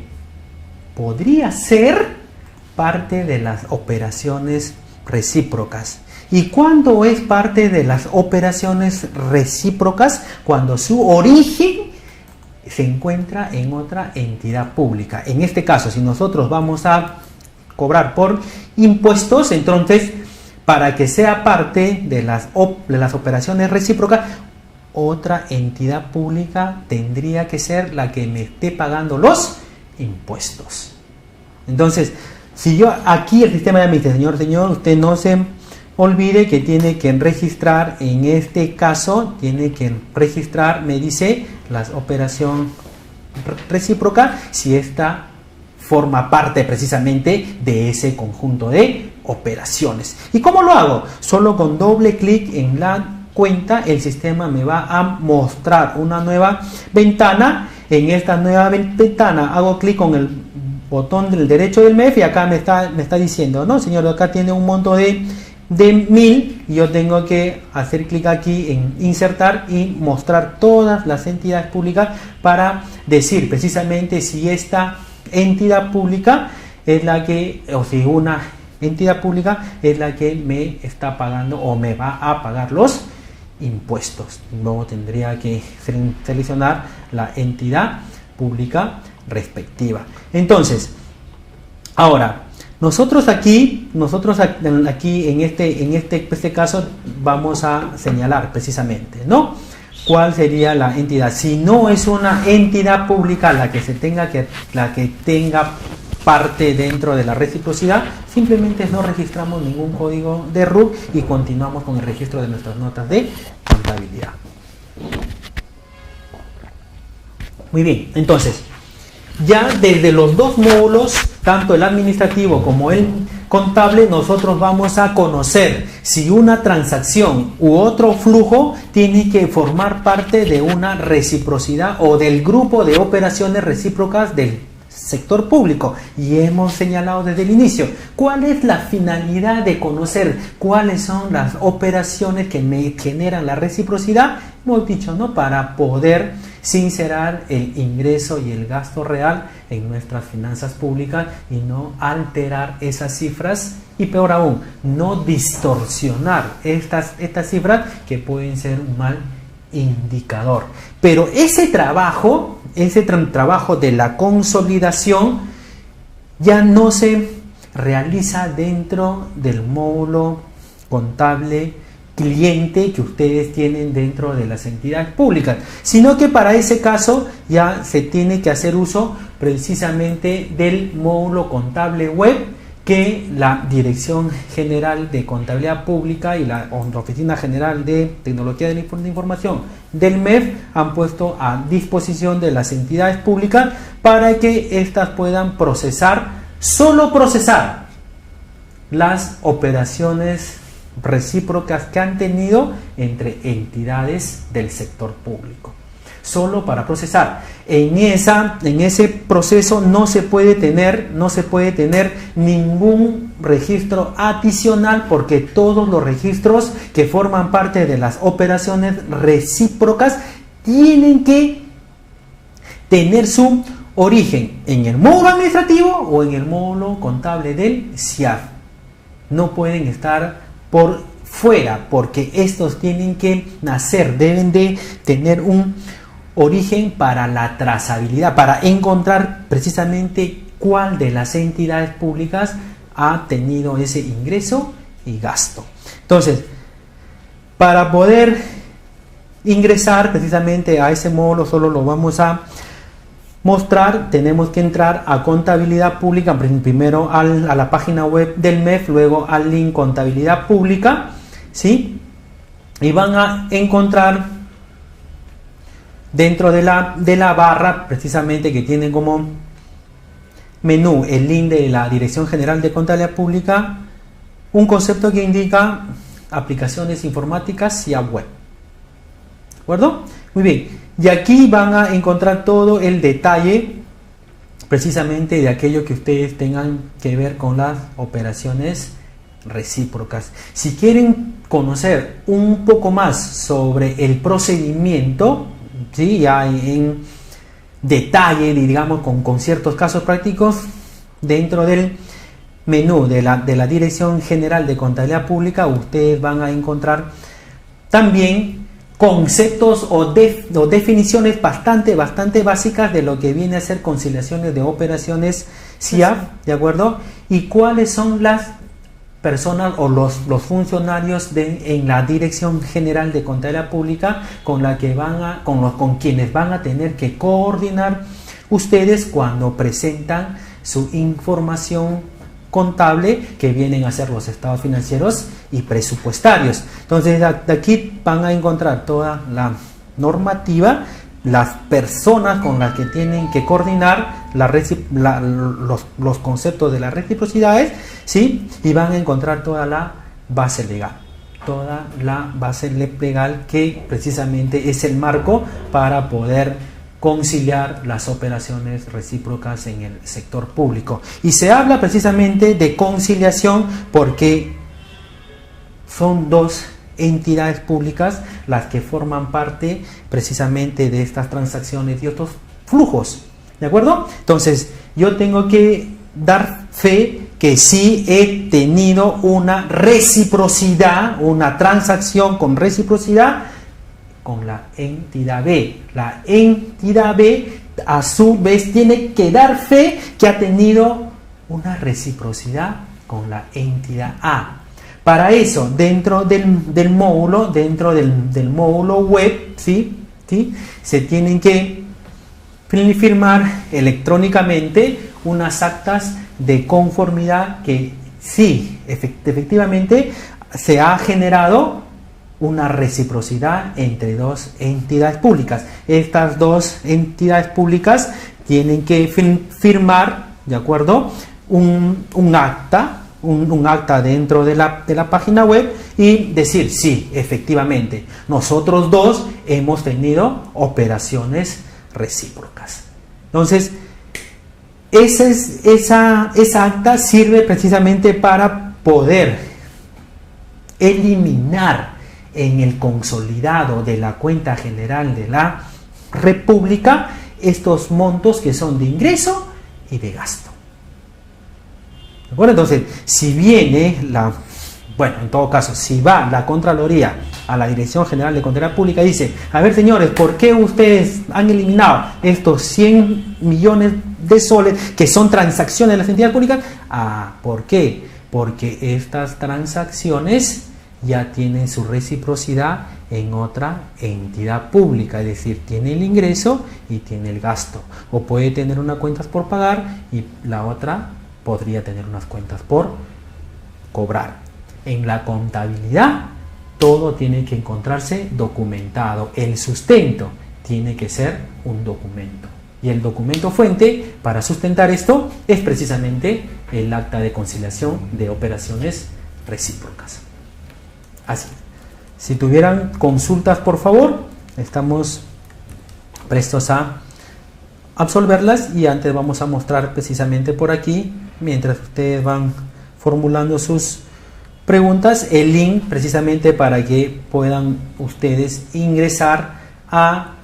podría ser parte de las operaciones recíprocas. ¿Y cuándo es parte de las operaciones recíprocas? Cuando su origen se encuentra en otra entidad pública. En este caso, si nosotros vamos a cobrar por impuestos, entonces, para que sea parte de las operaciones recíprocas, otra entidad pública tendría que ser la que me esté pagando los impuestos. Entonces, si yo aquí el sistema me dice, señor, usted no se olvide que tiene que registrar, en este caso, tiene que registrar, me dice, la operación recíproca, si esta forma parte precisamente de ese conjunto de operaciones. ¿Y cómo lo hago? Solo con doble clic en la cuenta, el sistema me va a mostrar una nueva ventana. En esta nueva ventana hago clic con el botón del derecho del MEF y acá me está diciendo, no señor, acá tiene un monto de 1000, y yo tengo que hacer clic aquí en insertar y mostrar todas las entidades públicas para decir precisamente si esta entidad pública es la que, o si una entidad pública es la que me está pagando o me va a pagar los impuestos. Luego tendría que seleccionar la entidad pública respectiva. Entonces, ahora nosotros aquí en este caso vamos a señalar precisamente, ¿no? ¿Cuál sería la entidad? Si no es una entidad pública la que tenga parte dentro de la reciprocidad, simplemente no registramos ningún código de RUC y continuamos con el registro de nuestras notas de contabilidad. Muy bien, entonces, ya desde los dos módulos, tanto el administrativo como el contable, nosotros vamos a conocer si una transacción u otro flujo tiene que formar parte de una reciprocidad o del grupo de operaciones recíprocas del sector público. Y hemos señalado desde el inicio cuál es la finalidad de conocer cuáles son las operaciones que me generan la reciprocidad. Hemos dicho, ¿no? Para poder sincerar el ingreso y el gasto real en nuestras finanzas públicas y no alterar esas cifras, y peor aún, no distorsionar estas cifras que pueden ser un mal indicador. Pero ese trabajo de la consolidación ya no se realiza dentro del módulo contable cliente que ustedes tienen dentro de las entidades públicas, sino que para ese caso ya se tiene que hacer uso precisamente del módulo contable web que la Dirección General de Contabilidad Pública y la Oficina General de Tecnología de la Información del MEF han puesto a disposición de las entidades públicas para que éstas puedan solo procesar las operaciones recíprocas que han tenido entre entidades del sector público. solo para procesar. En ese proceso no se puede tener ningún registro adicional, porque todos los registros que forman parte de las operaciones recíprocas tienen que tener su origen en el módulo administrativo o en el módulo contable del CIAF. No pueden estar por fuera, porque estos tienen que nacer, deben de tener un origen para la trazabilidad, para encontrar precisamente cuál de las entidades públicas ha tenido ese ingreso y gasto. Entonces, para poder ingresar precisamente a ese módulo, solo lo vamos a mostrar. Tenemos que entrar a contabilidad pública, primero a la página web del MEF, luego al link contabilidad pública, ¿sí? Y van a encontrar dentro de la barra precisamente que tiene como menú el link de la Dirección General de Contabilidad Pública, un concepto que indica aplicaciones informáticas y web. ¿De acuerdo? Muy bien. Y aquí van a encontrar todo el detalle precisamente de aquello que ustedes tengan que ver con las operaciones recíprocas. Si quieren conocer un poco más sobre el procedimiento, ¿sí?, ya en detalle, digamos, con ciertos casos prácticos, dentro del menú de la Dirección General de Contabilidad Pública, ustedes van a encontrar también conceptos o definiciones bastante básicas de lo que viene a ser conciliaciones de operaciones CIAF, ¿de acuerdo? Y cuáles son las personas o los funcionarios en la Dirección General de Contabilidad Pública con quienes van a tener que coordinar ustedes cuando presentan su información contable, que vienen a ser los estados financieros y presupuestarios. Entonces, de aquí van a encontrar toda la normativa, las personas con las que tienen que coordinar los conceptos de las reciprocidades, ¿sí? Y van a encontrar toda la base legal, que precisamente es el marco para poder conciliar las operaciones recíprocas en el sector público. Y se habla precisamente de conciliación porque son dos entidades públicas las que forman parte precisamente de estas transacciones y otros flujos, ¿de acuerdo? Entonces, yo tengo que dar fe que sí he tenido una reciprocidad, una transacción con reciprocidad con la entidad B. La entidad B a su vez tiene que dar fe que ha tenido una reciprocidad con la entidad A. Para eso, dentro del módulo, web, ¿sí? Se tienen que firmar electrónicamente unas actas de conformidad que sí, efectivamente se ha generado una reciprocidad entre dos entidades públicas. Estas dos entidades públicas tienen que firmar, ¿de acuerdo?, un acta dentro de la página web y decir, sí, efectivamente, nosotros dos hemos tenido operaciones recíprocas. Entonces, esa acta sirve precisamente para poder eliminar en el consolidado de la cuenta general de la República estos montos que son de ingreso y de gasto. Bueno, entonces, si viene en todo caso, si va la Contraloría a la Dirección General de Contabilidad Pública y dice, a ver señores, ¿por qué ustedes han eliminado estos 100 millones de soles que son transacciones de las entidades públicas? ¿Por qué? Porque estas transacciones ya tienen su reciprocidad en otra entidad pública, es decir, tiene el ingreso y tiene el gasto, o puede tener unas cuentas por pagar y la otra podría tener unas cuentas por cobrar. En la contabilidad todo tiene que encontrarse documentado, el sustento tiene que ser un documento, y el documento fuente para sustentar esto es precisamente el acta de conciliación de operaciones recíprocas. Así. Si tuvieran consultas, por favor, estamos prestos a absolverlas, y antes vamos a mostrar precisamente por aquí, mientras ustedes van formulando sus preguntas, el link precisamente para que puedan ustedes ingresar a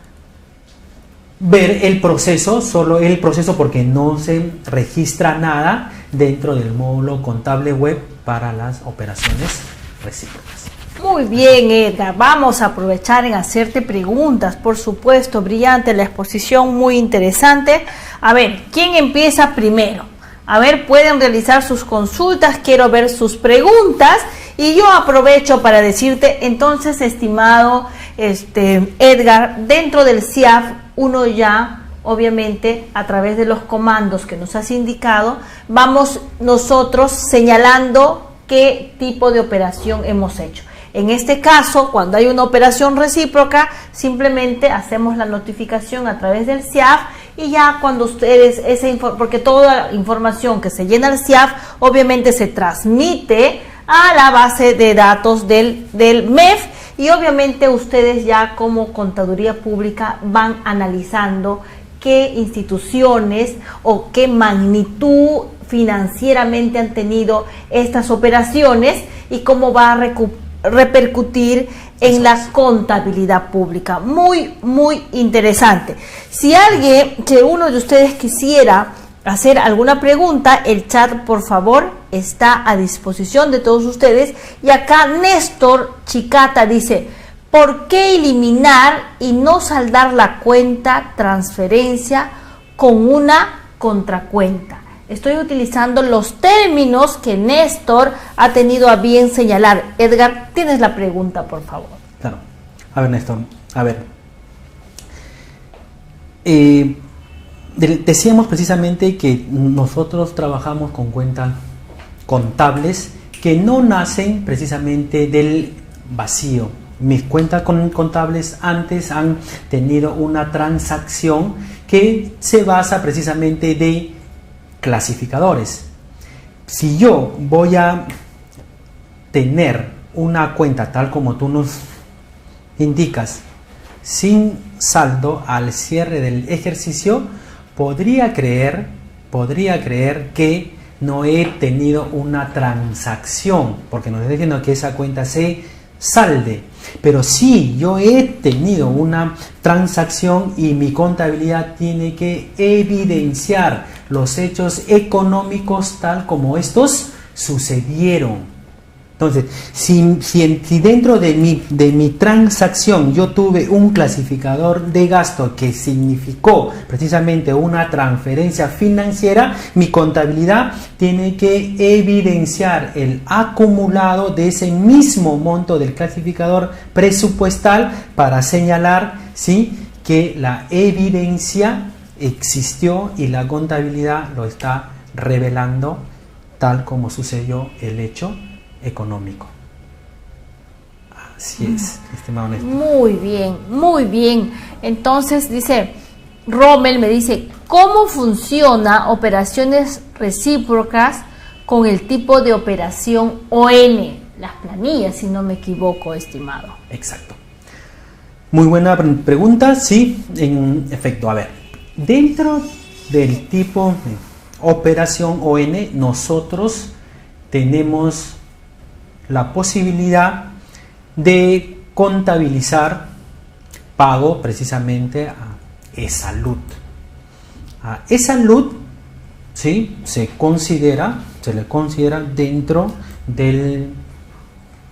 ver el proceso, solo el proceso, porque no se registra nada dentro del módulo contable web para las operaciones recíprocas. Muy bien, Edgar, vamos a aprovechar en hacerte preguntas, por supuesto, brillante la exposición, muy interesante. A ver, ¿quién empieza primero? A ver, pueden realizar sus consultas, quiero ver sus preguntas, y yo aprovecho para decirte, entonces, estimado Edgar, dentro del CIAF, uno ya, obviamente, a través de los comandos que nos has indicado, vamos nosotros señalando qué tipo de operación hemos hecho. En este caso, cuando hay una operación recíproca, simplemente hacemos la notificación a través del CIAF, y ya cuando ustedes, porque toda la información que se llena al CIAF, obviamente se transmite a la base de datos del MEF, y obviamente ustedes ya como Contaduría Pública van analizando qué instituciones o qué magnitud financieramente han tenido estas operaciones y cómo va a repercutir en la contabilidad pública. Muy, muy interesante. Si uno de ustedes quisiera hacer alguna pregunta, el chat, por favor, está a disposición de todos ustedes. Y acá Néstor Chicata dice: ¿por qué eliminar y no saldar la cuenta transferencia con una contracuenta? Estoy utilizando los términos que Néstor ha tenido a bien señalar. Edgar, tienes la pregunta, por favor. Claro. A ver, Néstor, a ver. Decíamos precisamente que nosotros trabajamos con cuentas contables que no nacen precisamente del vacío. Mis cuentas contables antes han tenido una transacción que se basa precisamente de clasificadores. Si yo voy a tener una cuenta tal como tú nos indicas, sin saldo al cierre del ejercicio, podría creer que no he tenido una transacción, porque nos está diciendo que esa cuenta se salde. Pero sí, yo he tenido una transacción y mi contabilidad tiene que evidenciar los hechos económicos tal como estos sucedieron. Entonces, si dentro de mi transacción yo tuve un clasificador de gasto que significó precisamente una transferencia financiera, mi contabilidad tiene que evidenciar el acumulado de ese mismo monto del clasificador presupuestal para señalar, ¿sí?, que la evidencia existió y la contabilidad lo está revelando tal como sucedió el hecho económico. Así es, estimado Néstor. Muy bien, muy bien. Entonces dice, Rommel me dice, ¿cómo funciona operaciones recíprocas con el tipo de operación ON? Las planillas, si no me equivoco, estimado. Exacto. Muy buena pregunta, sí, en efecto. A ver, dentro del tipo de operación ON, nosotros tenemos la posibilidad de contabilizar pago precisamente a eSalud. A eSalud, ¿sí?, se le considera dentro del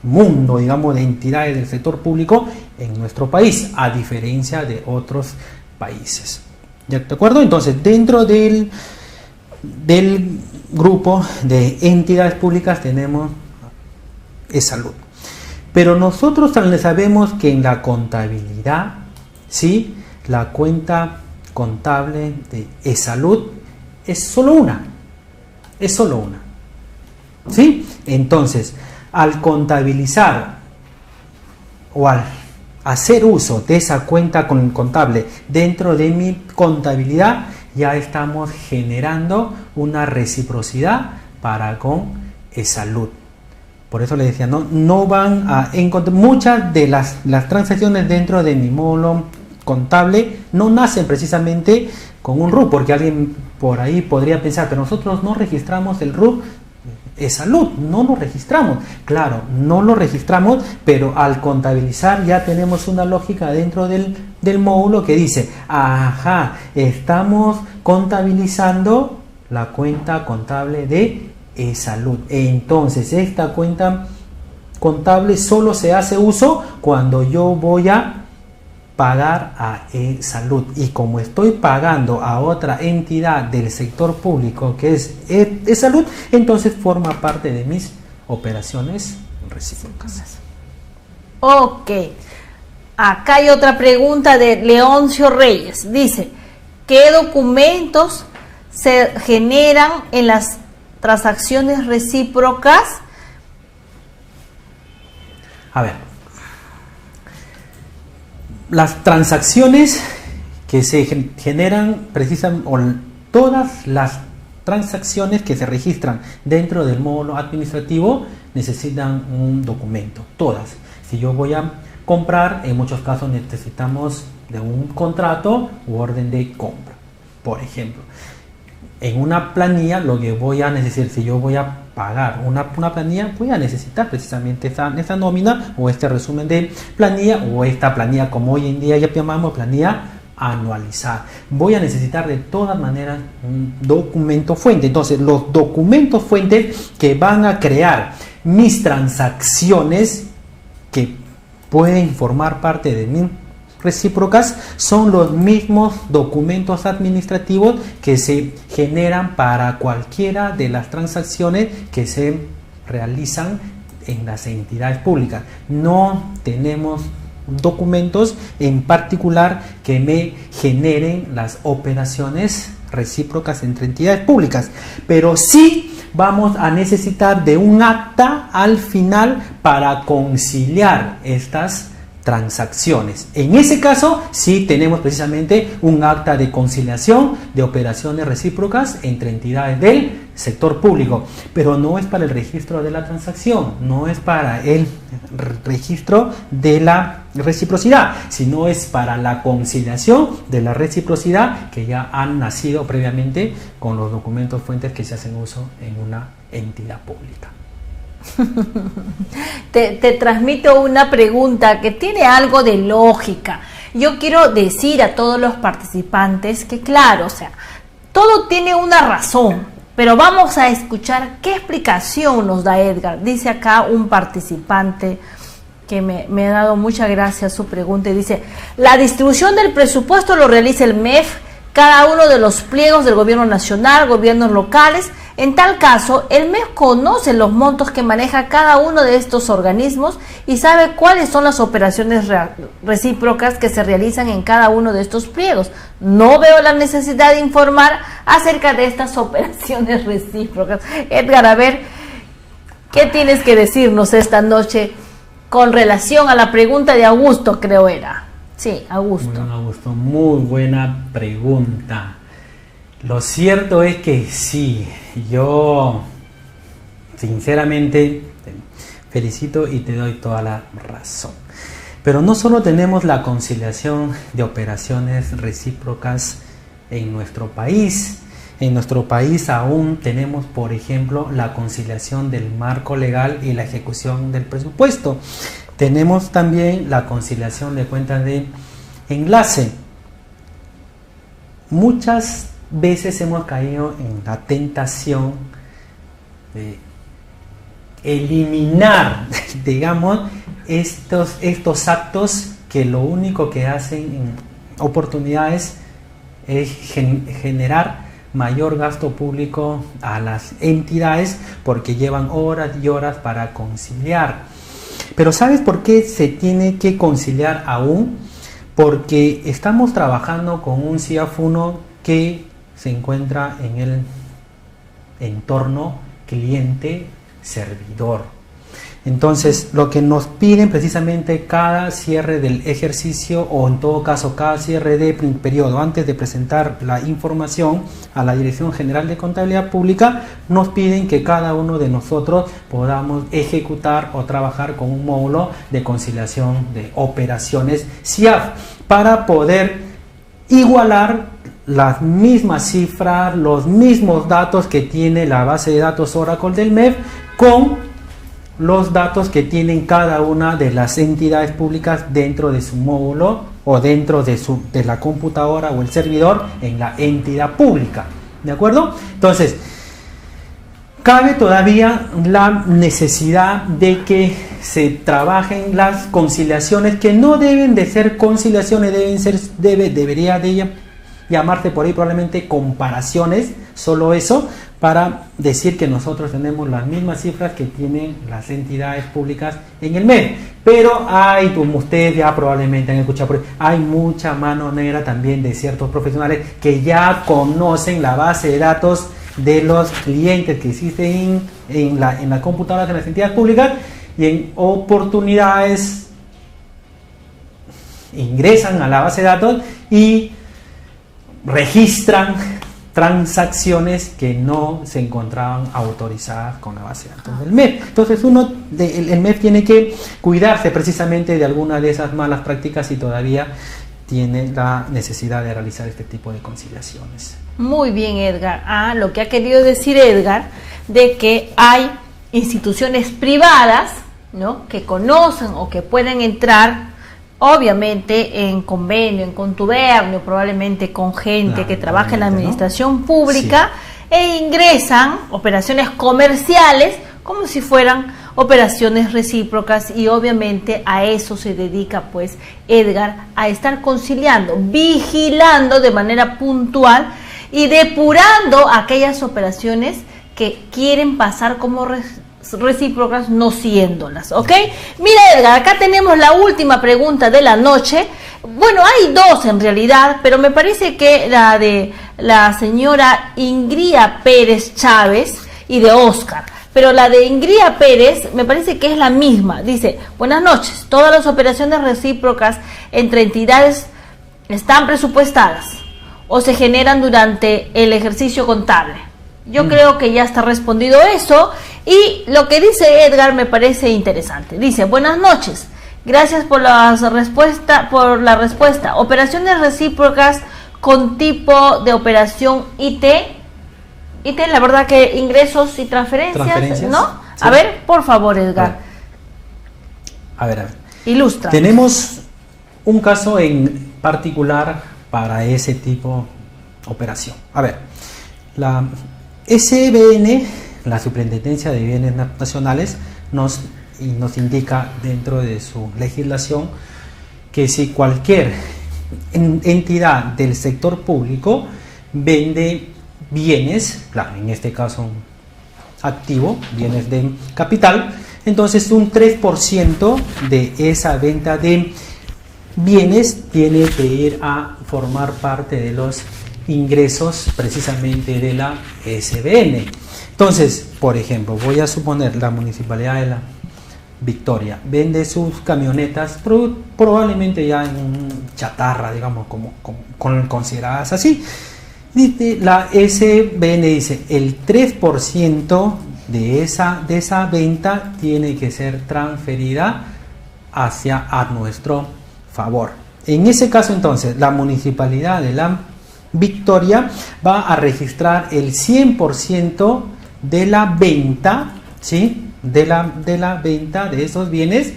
mundo, digamos, de entidades del sector público en nuestro país, a diferencia de otros países. ¿De acuerdo? Entonces, dentro del grupo de entidades públicas tenemos eSalud. Pero nosotros también sabemos que en la contabilidad, ¿sí?, la cuenta contable de eSalud es solo una. ¿Sí? Entonces, al contabilizar o al hacer uso de esa cuenta contable dentro de mi contabilidad, ya estamos generando una reciprocidad para con eSalud. Por eso les decía, no van a encontrar muchas de las transacciones dentro de mi módulo contable no nacen precisamente con un RUC, porque alguien por ahí podría pensar, pero nosotros no registramos el RUC salud, no lo registramos. Claro, no lo registramos, pero al contabilizar ya tenemos una lógica dentro del módulo que dice, ajá, estamos contabilizando la cuenta contable de salud. Entonces, esta cuenta contable solo se hace uso cuando yo voy a pagar a salud, y como estoy pagando a otra entidad del sector público que es salud, entonces forma parte de mis operaciones recíprocas. Ok, acá hay otra pregunta de Leoncio Reyes. Dice, ¿qué documentos se generan en las transacciones recíprocas? A ver, las transacciones que se generan todas las transacciones que se registran dentro del módulo administrativo necesitan un documento, todas. Si yo voy a comprar, en muchos casos necesitamos de un contrato u orden de compra. Por ejemplo, en una planilla, lo que voy a necesitar, si yo voy a pagar una planilla, voy a necesitar precisamente esta nómina o este resumen de planilla, o esta planilla como hoy en día ya llamamos planilla anualizada. Voy a necesitar de todas maneras un documento fuente. Entonces, los documentos fuentes que van a crear mis transacciones, que pueden formar parte de mi recíprocas, son los mismos documentos administrativos que se generan para cualquiera de las transacciones que se realizan en las entidades públicas. No tenemos documentos en particular que me generen las operaciones recíprocas entre entidades públicas, pero sí vamos a necesitar de un acta al final para conciliar estas transacciones. En ese caso, sí tenemos precisamente un acta de conciliación de operaciones recíprocas entre entidades del sector público, pero no es para el registro de la transacción, no es para el registro de la reciprocidad, sino es para la conciliación de la reciprocidad que ya han nacido previamente con los documentos fuentes que se hacen uso en una entidad pública. Te transmito una pregunta que tiene algo de lógica. Yo quiero decir a todos los participantes que, claro, o sea, todo tiene una razón, pero vamos a escuchar qué explicación nos da Edgar. Dice acá un participante que me ha dado mucha gracia su pregunta y dice: la distribución del presupuesto lo realiza el MEF, cada uno de los pliegos del gobierno nacional, gobiernos locales. En tal caso, el MEF conoce los montos que maneja cada uno de estos organismos y sabe cuáles son las operaciones recíprocas que se realizan en cada uno de estos pliegos. No veo la necesidad de informar acerca de estas operaciones recíprocas. Edgar, a ver, ¿qué tienes que decirnos esta noche con relación a la pregunta de Augusto, creo era? Sí, Augusto. Muy bien, Augusto, muy buena pregunta. Lo cierto es que sí, yo sinceramente te felicito y te doy toda la razón. Pero no solo tenemos la conciliación de operaciones recíprocas en nuestro país aún tenemos, por ejemplo, la conciliación del marco legal y la ejecución del presupuesto. Tenemos también la conciliación de cuentas de enlace. Muchas veces hemos caído en la tentación de eliminar, digamos, estos actos que lo único que hacen en oportunidades es generar mayor gasto público a las entidades, porque llevan horas y horas para conciliar. Pero ¿sabes por qué se tiene que conciliar aún? Porque estamos trabajando con un CIAF1 que se encuentra en el entorno cliente-servidor. Entonces, lo que nos piden precisamente cada cierre del ejercicio, o en todo caso cada cierre de periodo, antes de presentar la información a la Dirección General de Contabilidad Pública, nos piden que cada uno de nosotros podamos ejecutar o trabajar con un módulo de conciliación de operaciones CIAF. para poder igualar las mismas cifras, los mismos datos que tiene la base de datos Oracle del MEF con los datos que tienen cada una de las entidades públicas dentro de su módulo o dentro de la computadora o el servidor en la entidad pública. ¿De acuerdo? Entonces, cabe todavía la necesidad de que se trabajen las conciliaciones, que no deben de ser conciliaciones, debería de llamarse por ahí probablemente comparaciones, solo eso, para decir que nosotros tenemos las mismas cifras que tienen las entidades públicas en el MEF. Pero hay, como ustedes ya probablemente han escuchado por ahí, hay mucha mano negra también de ciertos profesionales que ya conocen la base de datos de los clientes que existen en la computadora de las entidades públicas, y en oportunidades ingresan a la base de datos y registran transacciones que no se encontraban autorizadas con la base de datos del MEF. Entonces el MEF tiene que cuidarse precisamente de alguna de esas malas prácticas y todavía tiene la necesidad de realizar este tipo de conciliaciones. Muy bien, Edgar. Lo que ha querido decir Edgar, de que hay instituciones privadas, ¿no?, que conocen o que pueden entrar, obviamente en convenio, en contubernio, probablemente con gente que trabaja en la administración pública, sí, e ingresan operaciones comerciales como si fueran operaciones recíprocas, y obviamente a eso se dedica pues Edgar, a estar conciliando, vigilando de manera puntual y depurando aquellas operaciones que quieren pasar como recíprocas, no siéndolas, ¿ok? Mira, Edgar, acá tenemos la última pregunta de la noche. Bueno, hay dos en realidad, pero me parece que la de la señora Ingría Pérez Chávez y de Oscar, pero la de Ingría Pérez me parece que es la misma. Dice: buenas noches, todas las operaciones recíprocas entre entidades están presupuestadas o se generan durante el ejercicio contable. Yo creo que ya está respondido eso, y lo que dice Edgar me parece interesante. Dice: buenas noches, gracias por la respuesta. Operaciones recíprocas con tipo de operación IT, la verdad que ingresos y transferencias, ¿no? Sí. A ver, por favor, Edgar. A ver. Ilustra. Tenemos un caso en particular para ese tipo de operación. A ver, la SBN, la Superintendencia de Bienes Nacionales, nos indica dentro de su legislación que si cualquier entidad del sector público vende bienes, claro, en este caso activo, bienes de capital, entonces un 3% de esa venta de bienes tiene que ir a formar parte de los ingresos precisamente de la SBN. Entonces, por ejemplo, voy a suponer la Municipalidad de la Victoria vende sus camionetas probablemente ya en chatarra, digamos, consideradas así. La SBN dice el 3% de esa venta tiene que ser transferida a nuestro favor. En ese caso, entonces, la Municipalidad de la Victoria va a registrar el 100% de la venta, ¿sí?, de la venta de esos bienes,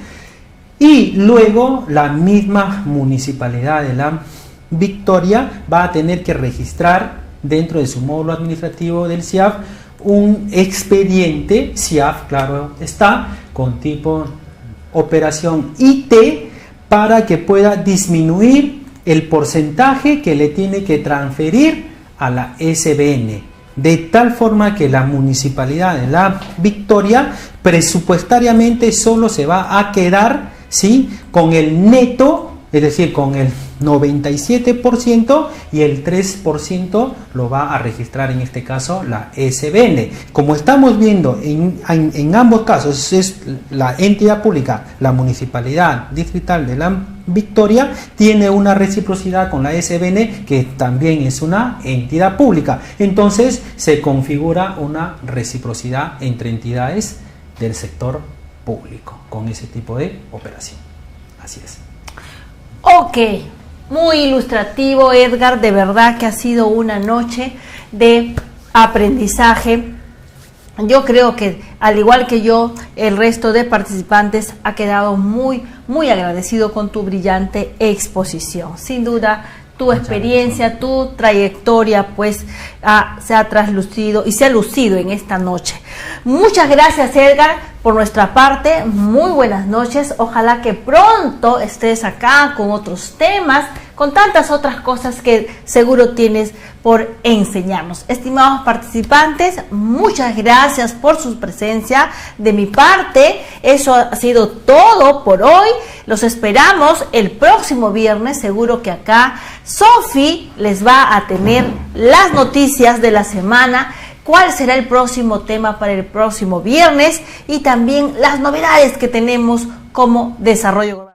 y luego la misma Municipalidad de la Victoria va a tener que registrar dentro de su módulo administrativo del CIAF un expediente CIAF, claro está, con tipo operación IT, para que pueda disminuir el porcentaje que le tiene que transferir a la SBN, de tal forma que la Municipalidad de la Victoria presupuestariamente solo se va a quedar, ¿sí?, con el neto, es decir, con el 97%, y el 3% lo va a registrar en este caso la SBN. Como estamos viendo en ambos casos, es la entidad pública, la Municipalidad Distrital de la Victoria, tiene una reciprocidad con la SBN, que también es una entidad pública. Entonces se configura una reciprocidad entre entidades del sector público con ese tipo de operación. Así es. Ok, Muy ilustrativo, Edgar, de verdad que ha sido una noche de aprendizaje. Yo creo que, al igual que yo, el resto de participantes ha quedado muy agradecido con tu brillante exposición. Sin duda, tu experiencia, tu trayectoria, pues, se ha traslucido y se ha lucido en esta noche. Muchas gracias, Edgar. Por nuestra parte, muy buenas noches. Ojalá que pronto estés acá con otros temas, con tantas otras cosas que seguro tienes por enseñarnos. Estimados participantes, muchas gracias por su presencia. De mi parte, eso ha sido todo por hoy. Los esperamos el próximo viernes. Seguro que acá Sofi les va a tener las noticias de la semana, cuál será el próximo tema para el próximo viernes y también las novedades que tenemos como desarrollo.